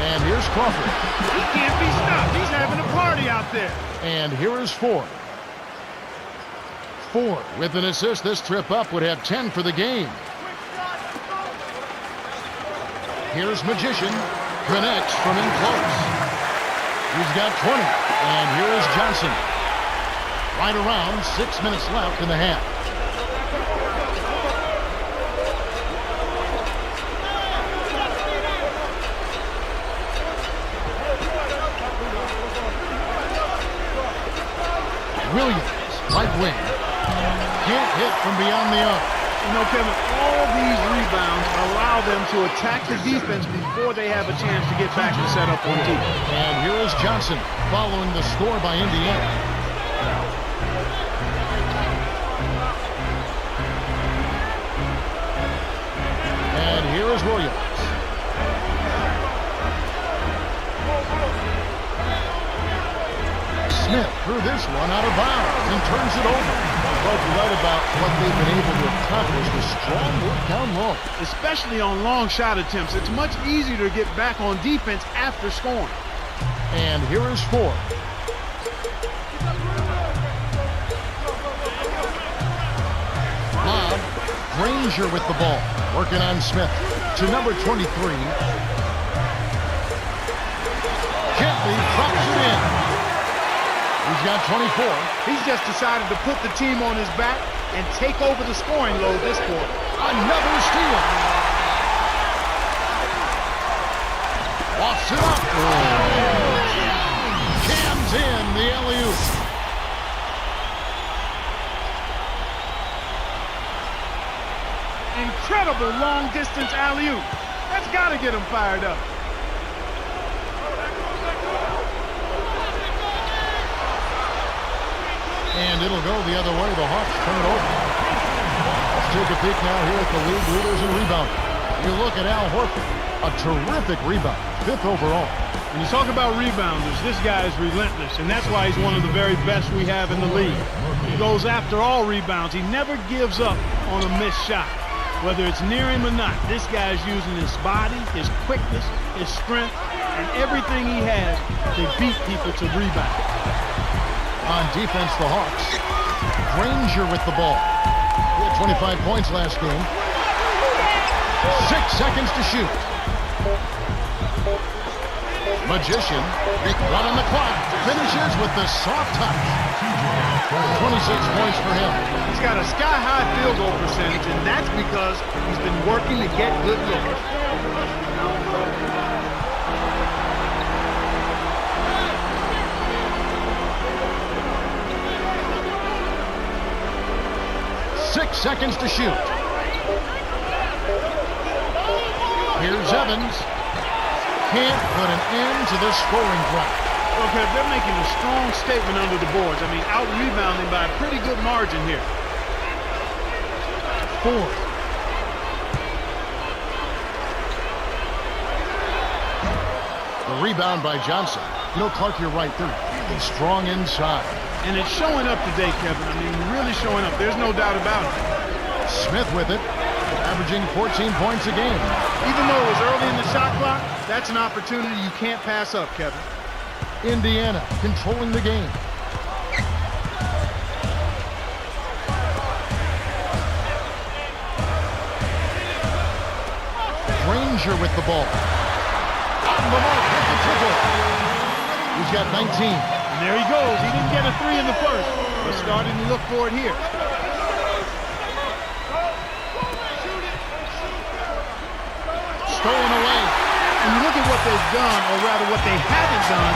And here's Crawford. He can't be stopped. He's having a party out there. And here is Ford. Ford with an assist. This trip up would have 10 for the game. Here's Magician. Connects from in close. He's got 20. And here is Johnson. Right around 6 minutes left in the half. Williams, right wing. Can't hit from beyond the arc. You know, Kevin, all these rebounds allow them to attack the defense before they have a chance to get back and set up on deep. And here is Johnson following the score by Indiana. And here is Williams. Smith threw this one out of bounds and turns it over. Well, you're right about what they've been able to accomplish with strong work down low. Especially on long shot attempts. It's much easier to get back on defense after scoring. And here is Ford. Lob. Granger with the ball. Working on Smith to number 23. Gently drops it in. He's got 24. He's just decided to put the team on his back and take over the scoring load this quarter. Another steal. Lofts it up. Jams in the alley-oop. incredible long-distance alley-oop. That's got to get him fired up. And it'll go the other way. The Hawks turn it over. Let's take a peek now here at the league leaders in rebounding. You look at Al Horford, a terrific rebound, 5th overall. When you talk about rebounders, this guy is relentless, and that's why he's one of the very best we have in the league. He goes after all rebounds. He never gives up on a missed shot. Whether it's near him or not, this guy is using his body, his quickness, his strength, and everything he has to beat people to rebound. On defense, the Hawks. Granger with the ball. He had 25 points last game. 6 seconds to shoot. Magician, big run on the clock. Finishes with the soft touch. 26 points for him. He's got a sky-high field goal percentage, and that's because he's been working to get good looks. Six seconds to shoot. Here's Evans. Can't put an end to this scoring drought. Okay, they're making a strong statement under the boards. I mean, out-rebounding by a pretty good margin here. 4. The rebound by Johnson. You know, Clark, you're right. They're really strong inside. And it's showing up today, Kevin. I mean, really showing up. There's no doubt about it. Smith with it, averaging 14 points a game. Even though it was early in the shot clock, that's an opportunity you can't pass up, Kevin. Indiana controlling the game. Granger with the ball. Lamar with the triple. He's got 19. And there he goes. He didn't get a 3 in the first, but starting to look for it here. Stolen away. And you look at what they've done, or rather what they haven't done,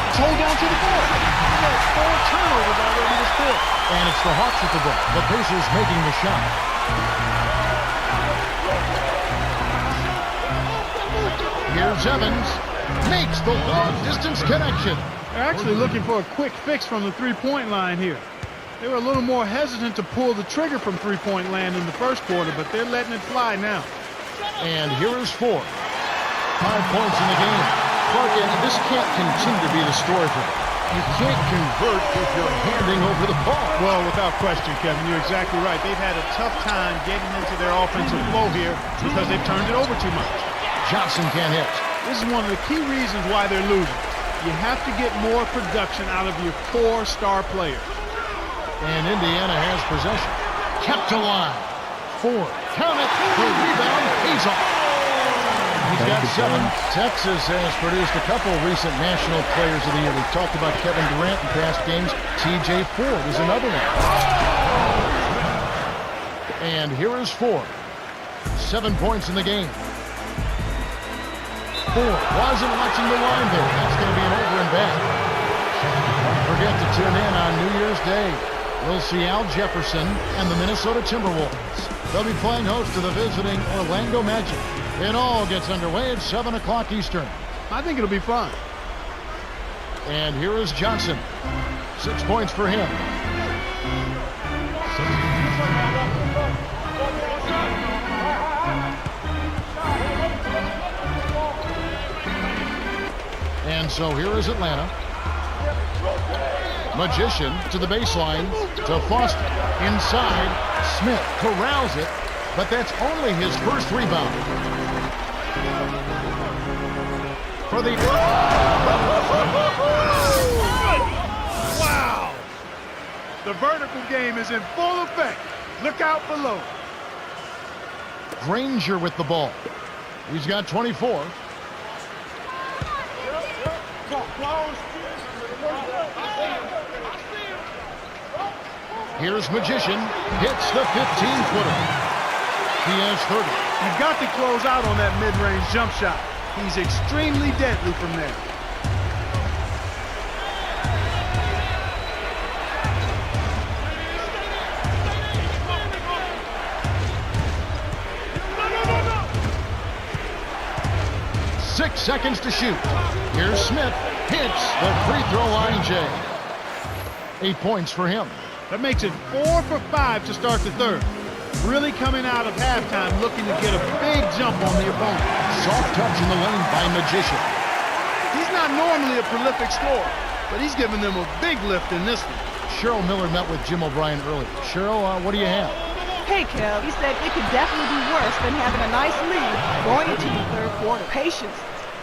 it's hold on to the ball. They got 4 turnovers already this quarter. And it's the Hawks with the ball. The Pacers making the shot. Here's Evans. Makes the long-distance connection. They're actually looking for a quick fix from the three-point line here. They were a little more hesitant to pull the trigger from three-point land in the first quarter, but they're letting it fly now. And here is 4. 5 points in the game. Clark, and this can't continue to be the story for them. You can't convert if you're handing over the ball. Well, without question, Kevin, you're exactly right. They've had a tough time getting into their offensive flow here because they've turned it over too much. Johnson can't hit. This is one of the key reasons why they're losing. You have to get more production out of your core star players. And Indiana has possession. Kept alive. 4. Count it. The rebound pays off. He's got 7. Texas has produced a couple recent National Players of the Year. We've talked about Kevin Durant in past games. TJ Ford is another one. And here is 4. 7 points in the game. 4. Wasn't watching the line there. That's going to be an over and back. Don't forget to tune in on New Year's Day. We'll see Al Jefferson and the Minnesota Timberwolves. They'll be playing host to the visiting Orlando Magic. It all gets underway at 7 o'clock Eastern. I think it'll be fun. And here is Johnson. 6 points for him. And so here is Atlanta. Magician to the baseline to Foster. Inside, Smith corrals it, but that's only his first rebound. For the... Wow! The vertical game is in full effect. Look out below. Granger with the ball. He's got 24. Here's Magician. Hits the 15-footer. He has 30. You've got to close out on that mid-range jump shot. He's extremely deadly from there. seconds to shoot. Here's Smith. Hits the free throw line, Jay. 8 points for him. That makes it 4 for 5 to start the third. Really coming out of halftime looking to get a big jump on the opponent. Soft touch in the lane by Magician. He's not normally a prolific scorer, but he's given them a big lift in this one. Cheryl Miller met with Jim O'Brien earlier. Cheryl, what do you have? Hey, Kev, he said it could definitely be worse than having a nice lead going into the third quarter. Patience.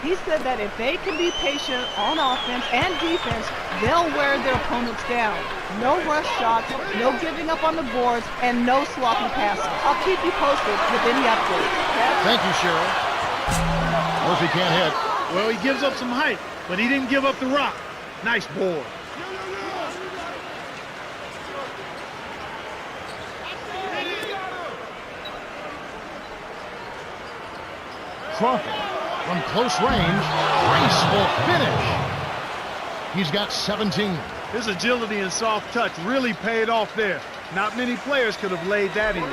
He said that if they can be patient on offense and defense, they'll wear their opponents down. No rush shots, no giving up on the boards, and no sloppy passes. I'll keep you posted with any updates. Thank you, Cheryl. Murphy can't hit. Well, he gives up some height, but he didn't give up the rock. Nice board. Crawford from close range. Graceful finish. He's got 17. His agility and soft touch really paid off there. Not many players could have laid that in.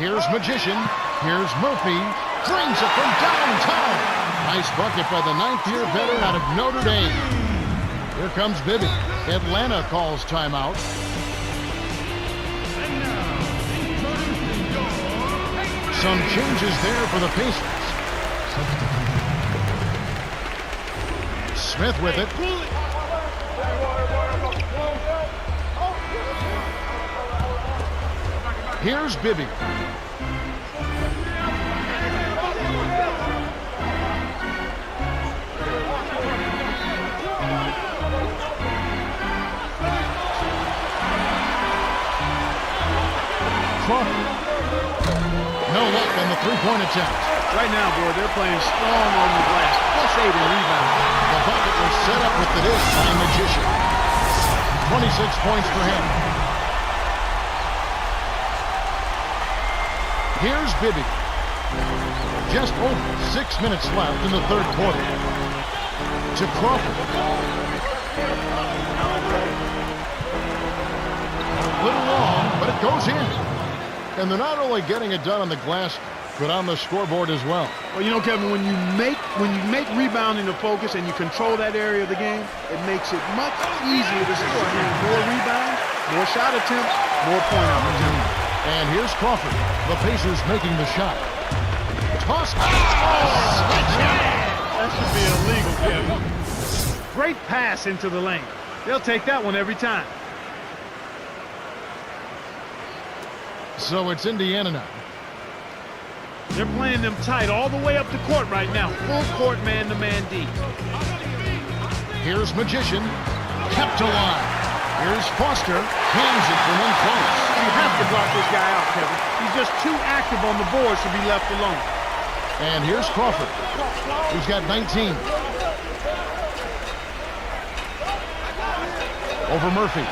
Here's Magician. Here's Murphy. Drains it from downtown. Nice bucket by the 9th-year veteran out of Notre Dame. Here comes Bibby. Atlanta calls timeout. Some changes there for the Pacers. Smith with it. Here's Bibby. Crawford. No luck on the three-point attempt. Right now, boy, they're playing strong on the glass. +8 in rebound. The bucket was set up with the dish by Magician. 26 points for him. Here's Bibby. Just over 6 minutes left in the third quarter. To Crawford. Little long, but it goes in. And they're not only getting it done on the glass, but on the scoreboard as well. Well, you know, Kevin, when you make rebounding a focus and you control that area of the game, it makes it much easier to score. More rebounds, more shot attempts, more point opportunities. And here's Crawford. The Pacers making the shot. Toss. That should be illegal, Kevin. Great pass into the lane. They'll take that one every time. So it's Indiana now. They're playing them tight all the way up the court right now. Full court man-to-man D. Here's Magician. Kept alive. Here's Foster. Hands it from in close. You have to block this guy out, Kevin. He's just too active on the boards to be left alone. And here's Crawford. He's got 19. Over Murphy.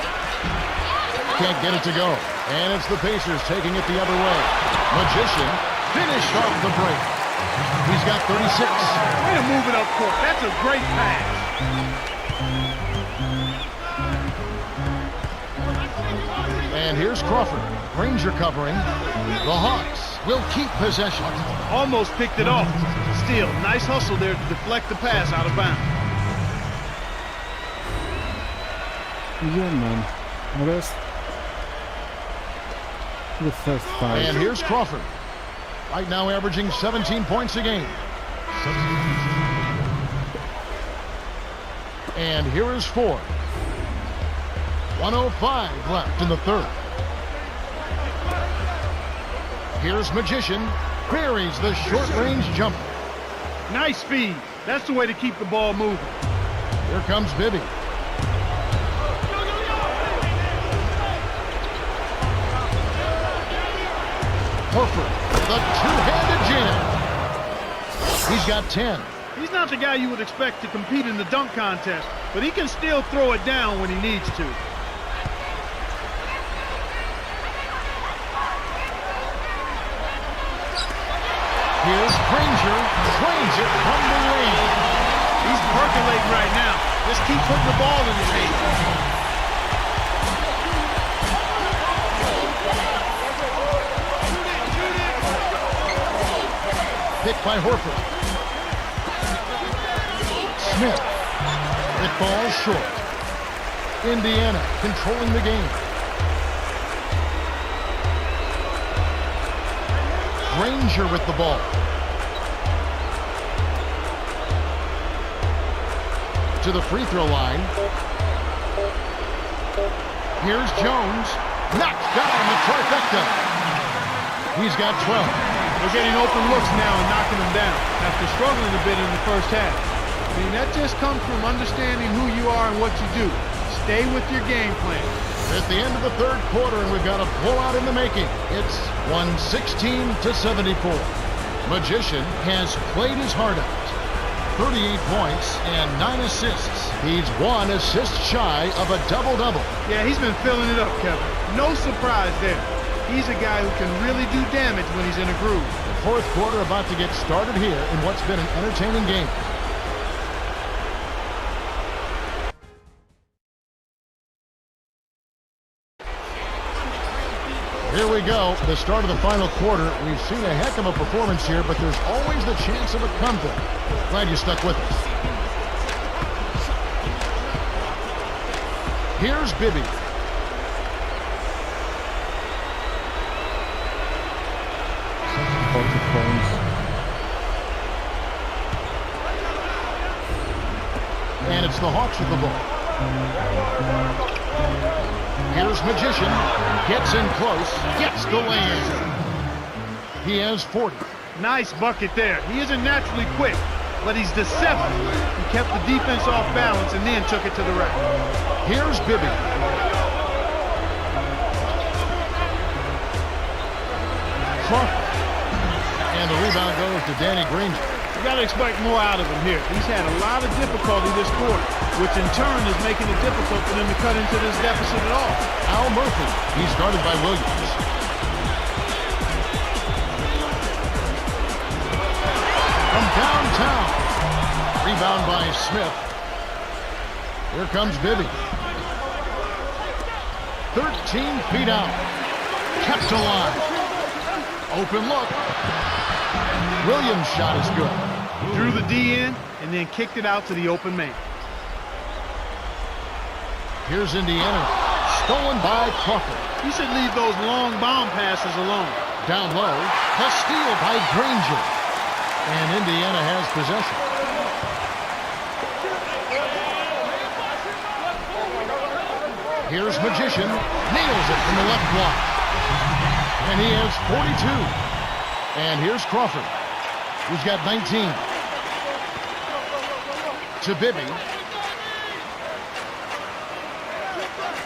Can't get it to go. And it's the Pacers taking it the other way. Magician finished off the break. He's got 36. Way to move it up court. That's a great pass. And here's Crawford. Ranger covering. The Hawks will keep possession. Almost picked it off. Still, nice hustle there to deflect the pass out of bounds. Yeah, man. Rest. The first 5. And here's Crawford. Right now averaging 17 points a game. And here is Ford. 1:05 left in the third. Here's Magician. Buries the short-range jumper. Nice speed. That's the way to keep the ball moving. Here comes Bibby. Horford, the two-handed jam. He's got 10. He's not the guy you would expect to compete in the dunk contest, but he can still throw it down when he needs to. Here's Granger, drains it from the lane. He's percolating right now. Just keep putting the ball in his hand. Picked by Horford. Smith. It falls short. Indiana controlling the game. Granger with the ball. To the free throw line. Here's Jones. Knocks down the trifecta. He's got 12. They're getting open looks now and knocking them down after struggling a bit in the first half. I mean, that just comes from understanding who you are and what you do. Stay with your game plan. At the end of the third quarter, and we've got a blowout in the making. It's 116-74. Magician has played his heart out. 38 points and 9 assists. He's 1 assist shy of a double-double. Yeah, he's been filling it up, Kevin. No surprise there. He's a guy who can really do damage when he's in a groove. The fourth quarter about to get started here in what's been an entertaining game. Here we go, the start of the final quarter. We've seen a heck of a performance here, but there's always the chance of a comeback. Glad you stuck with us. Here's Bibby. And it's the Hawks with the ball. Here's Magician. Gets in close. Gets the lay-in. He has 40. Nice bucket there. He isn't naturally quick, but he's deceptive. He kept the defense off balance and then took it to the rack. Here's Bibby. Crawford. And the rebound goes to Danny Granger. You got to expect more out of him here. He's had a lot of difficulty this quarter, which in turn is making it difficult for them to cut into this deficit at all. Al Murphy. He's guarded by Williams. From downtown. Rebound by Smith. Here comes Bibby. 13 feet out. Kept alive. Open look. Williams' shot is good. Drew the D in and then kicked it out to the open man. Here's Indiana. Stolen by Crawford. You should leave those long bomb passes alone. Down low. A steal by Granger. And Indiana has possession. Here's Magician. Nails it from the left block. And he has 42. And here's Crawford. He's got 19. To Bibby.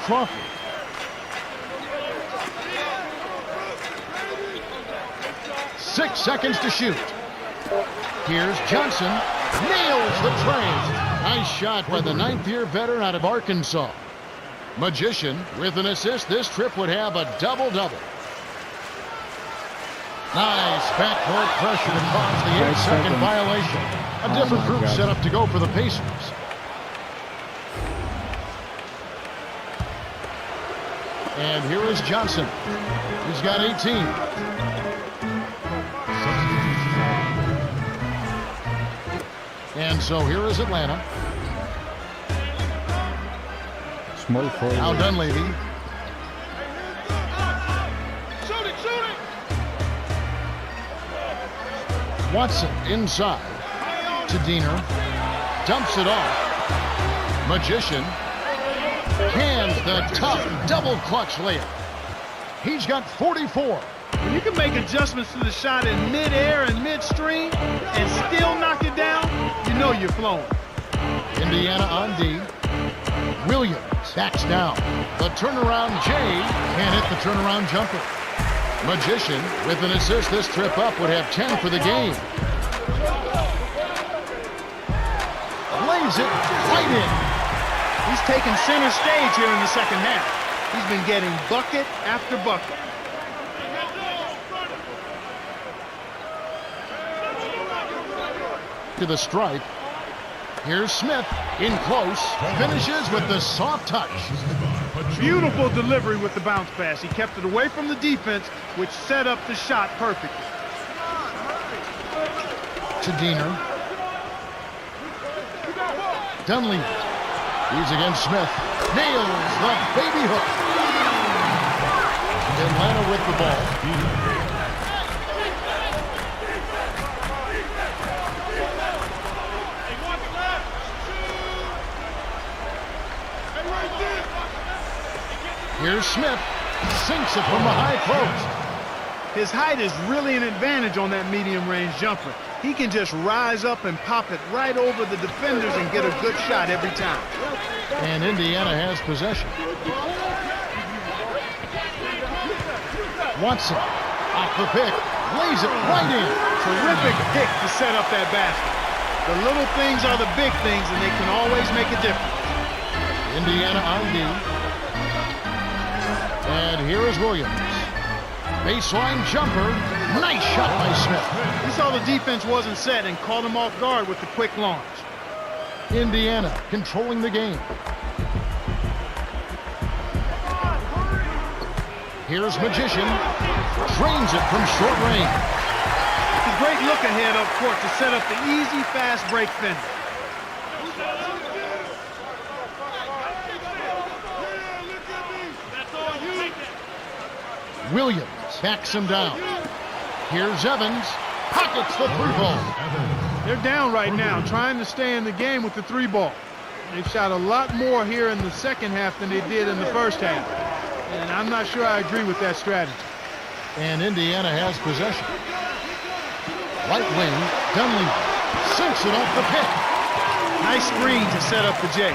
Crawford. Six seconds to shoot. Here's Johnson. Nails the tray. Nice shot by the ninth-year veteran out of Arkansas. Magician with an assist. This trip would have a double-double. Nice backcourt pressure to cause the 8-second violation. A different group set up to go for the Pacers. And here is Johnson. He's got 18. And so here is Atlanta. Small forward. Now Dunleavy. Watson inside to Diener. Dumps it off. Magician. Hands the tough double clutch layup. He's got 44. When you can make adjustments to the shot in mid-air and midstream and still knock it down, you know you're flowing. Indiana on D. Williams backs down. The turnaround J can't hit the turnaround jumper. Magician with an assist. This trip up would have 10 for the game. Lays it right in. He's taken center stage here in the second half. He's been getting bucket after bucket. To the stripe. Here's Smith in close. Finishes with the soft touch. Beautiful delivery with the bounce pass. He kept it away from the defense, which set up the shot perfectly. To Diener. Dunleavy. He's against Smith. Nails the baby hook. Atlanta with the ball. Here's Smith. Sinks it from the high post. His height is really an advantage on that medium-range jumper. He can just rise up and pop it right over the defenders and get a good shot every time. And Indiana has possession. Watson, off the pick, lays it right in. Terrific pick to set up that basket. The little things are the big things, and they can always make a difference. Indiana on D. And here is Williams. Baseline jumper. Nice shot by Smith. He saw the defense wasn't set and caught him off guard with the quick launch. Indiana controlling the game. Here's Magician. Drains it from short range. It's a great look ahead up court to set up the easy, fast break finish. Williams backs him down. Here's Evans. Pockets the three ball. They're down right now, trying to stay in the game with the three ball. They've shot a lot more here in the second half than they did in the first half. And I'm not sure I agree with that strategy. And Indiana has possession. Right wing, Dunleavy sinks it off the pick. Nice screen to set up the J.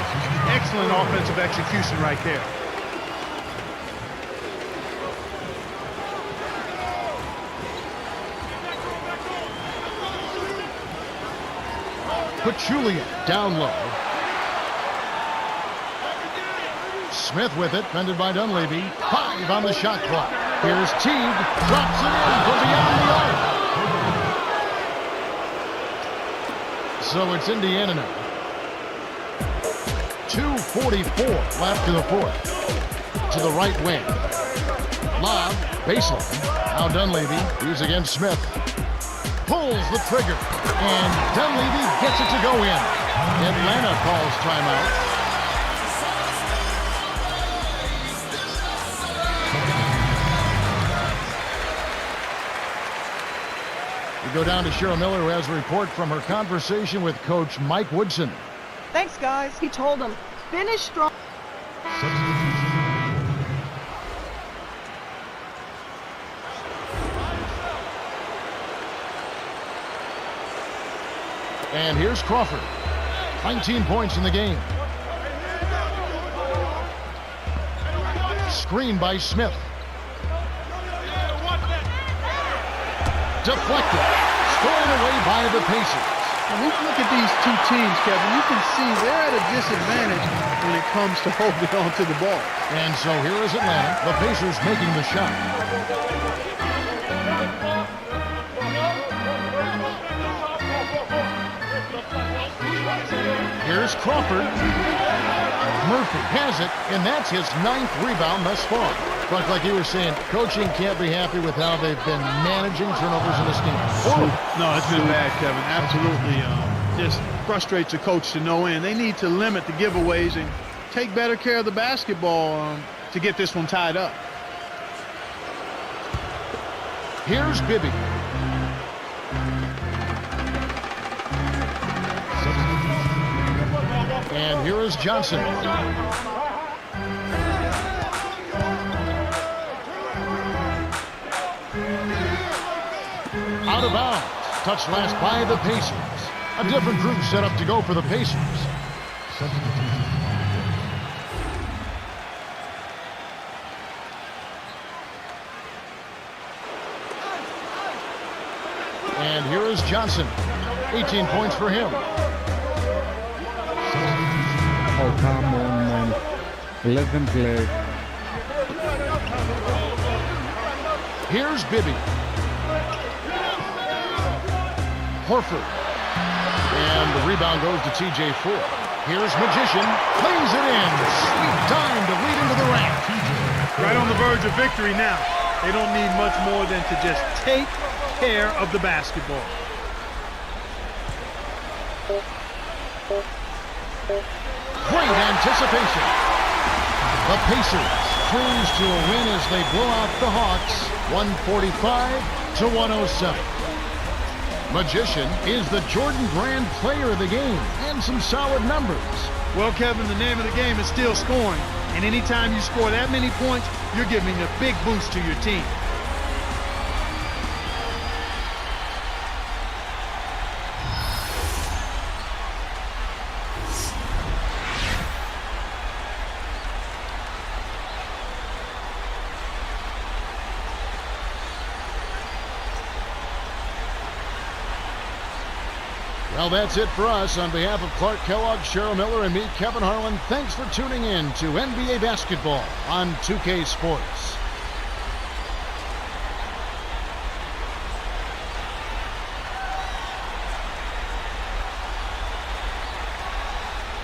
Excellent offensive execution right there. Pachulia down low. Smith with it, fended by Dunleavy. 5 on the shot clock. Here's Teague, drops it in from beyond the arc. So it's Indiana now. 2:44 left in the fourth. To the right wing. Lob, baseline. Now Dunleavy, he's against Smith. Pulls the trigger, and Dunleavy gets it to go in. Atlanta calls timeout. We go down to Cheryl Miller, who has a report from her conversation with Coach Mike Woodson. Thanks, guys. He told them, finish strong. And here's Crawford. 19 points in the game. Screen by Smith. Deflected. Stolen away by the Pacers. When we look at these two teams, Kevin, you can see they're at a disadvantage when it comes to holding on to the ball. And so here is Atlanta. The Pacers making the shot. Here's Crawford. Murphy has it, and that's his 9th rebound thus far. But like you were saying, coaching can't be happy with how they've been managing turnovers in this game. No, it's been bad, Kevin. Absolutely. Just frustrates a coach to no end. They need to limit the giveaways and take better care of the basketball to get this one tied up. Here's Bibby. And here is Johnson. Out of bounds. Touched last by the Pacers. A different crew set up to go for the Pacers. And here is Johnson. 18 points for him. Oh, come on, man. Let them play. Here's Bibby. Horford. And the rebound goes to TJ Ford. Here's Magician. Plays it in. Sweet time to lead into the rack. Right on the verge of victory now. They don't need much more than to just take care of the basketball. Great anticipation. The Pacers cruise to a win as they blow out the Hawks 145-107. Magician is the Jordan Brand player of the game and some solid numbers. Well, Kevin, the name of the game is still scoring. And anytime you score that many points, you're giving a big boost to your team. Well, that's it for us. On behalf of Clark Kellogg, Cheryl Miller, and me, Kevin Harlan, thanks for tuning in to NBA Basketball on 2K Sports.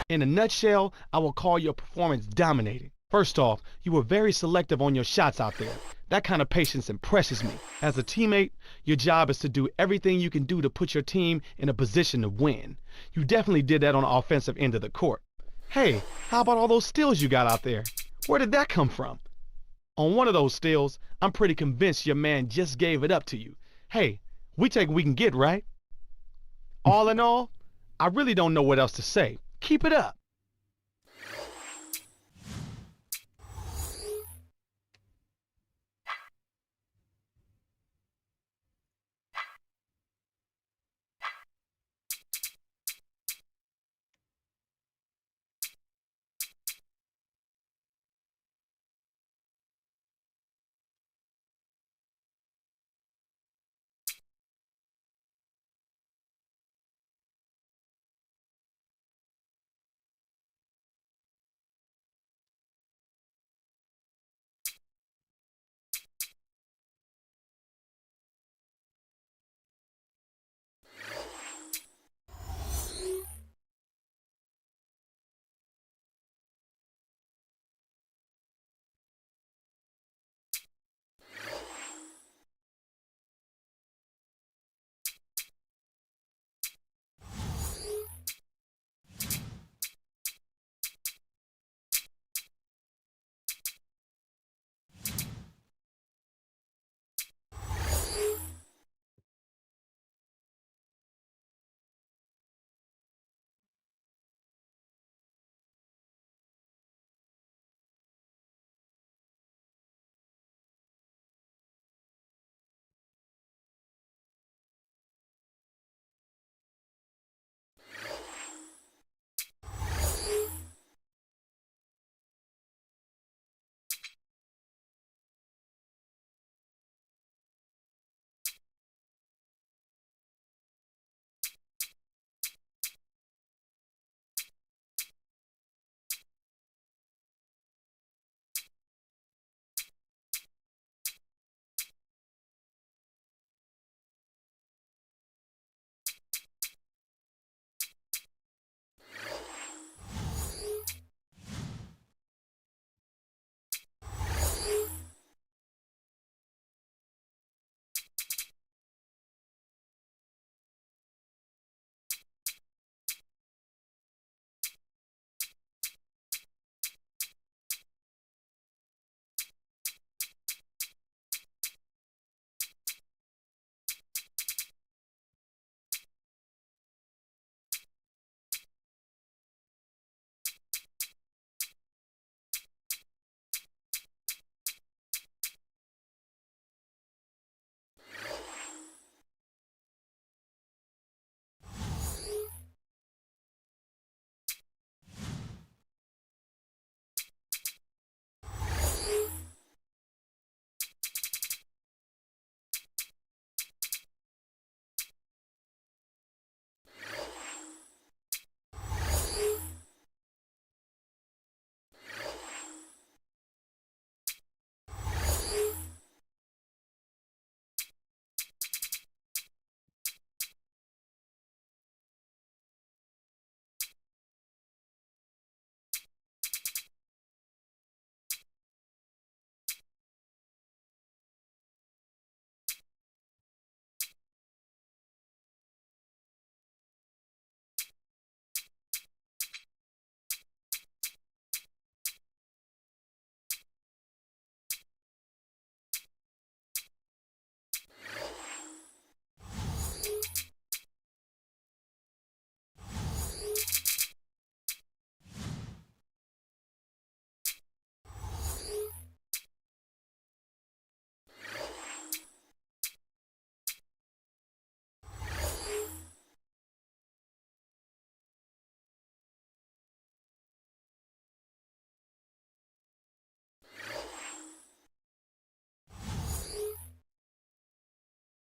In a nutshell, I will call your performance dominating. First off, you were very selective on your shots out there. That kind of patience impresses me. As a teammate, your job is to do everything you can do to put your team in a position to win. You definitely did that on the offensive end of the court. Hey, how about all those steals you got out there? Where did that come from? On one of those steals, I'm pretty convinced your man just gave it up to you. Hey, we take what we can get, right? All in all, I really don't know what else to say. Keep it up.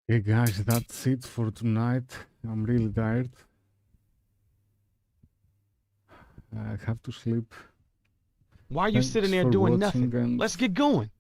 Hey guys, that's it for tonight. I'm really tired. I have to sleep. Why are you Thanks sitting there for doing watching nothing? and- Let's get going.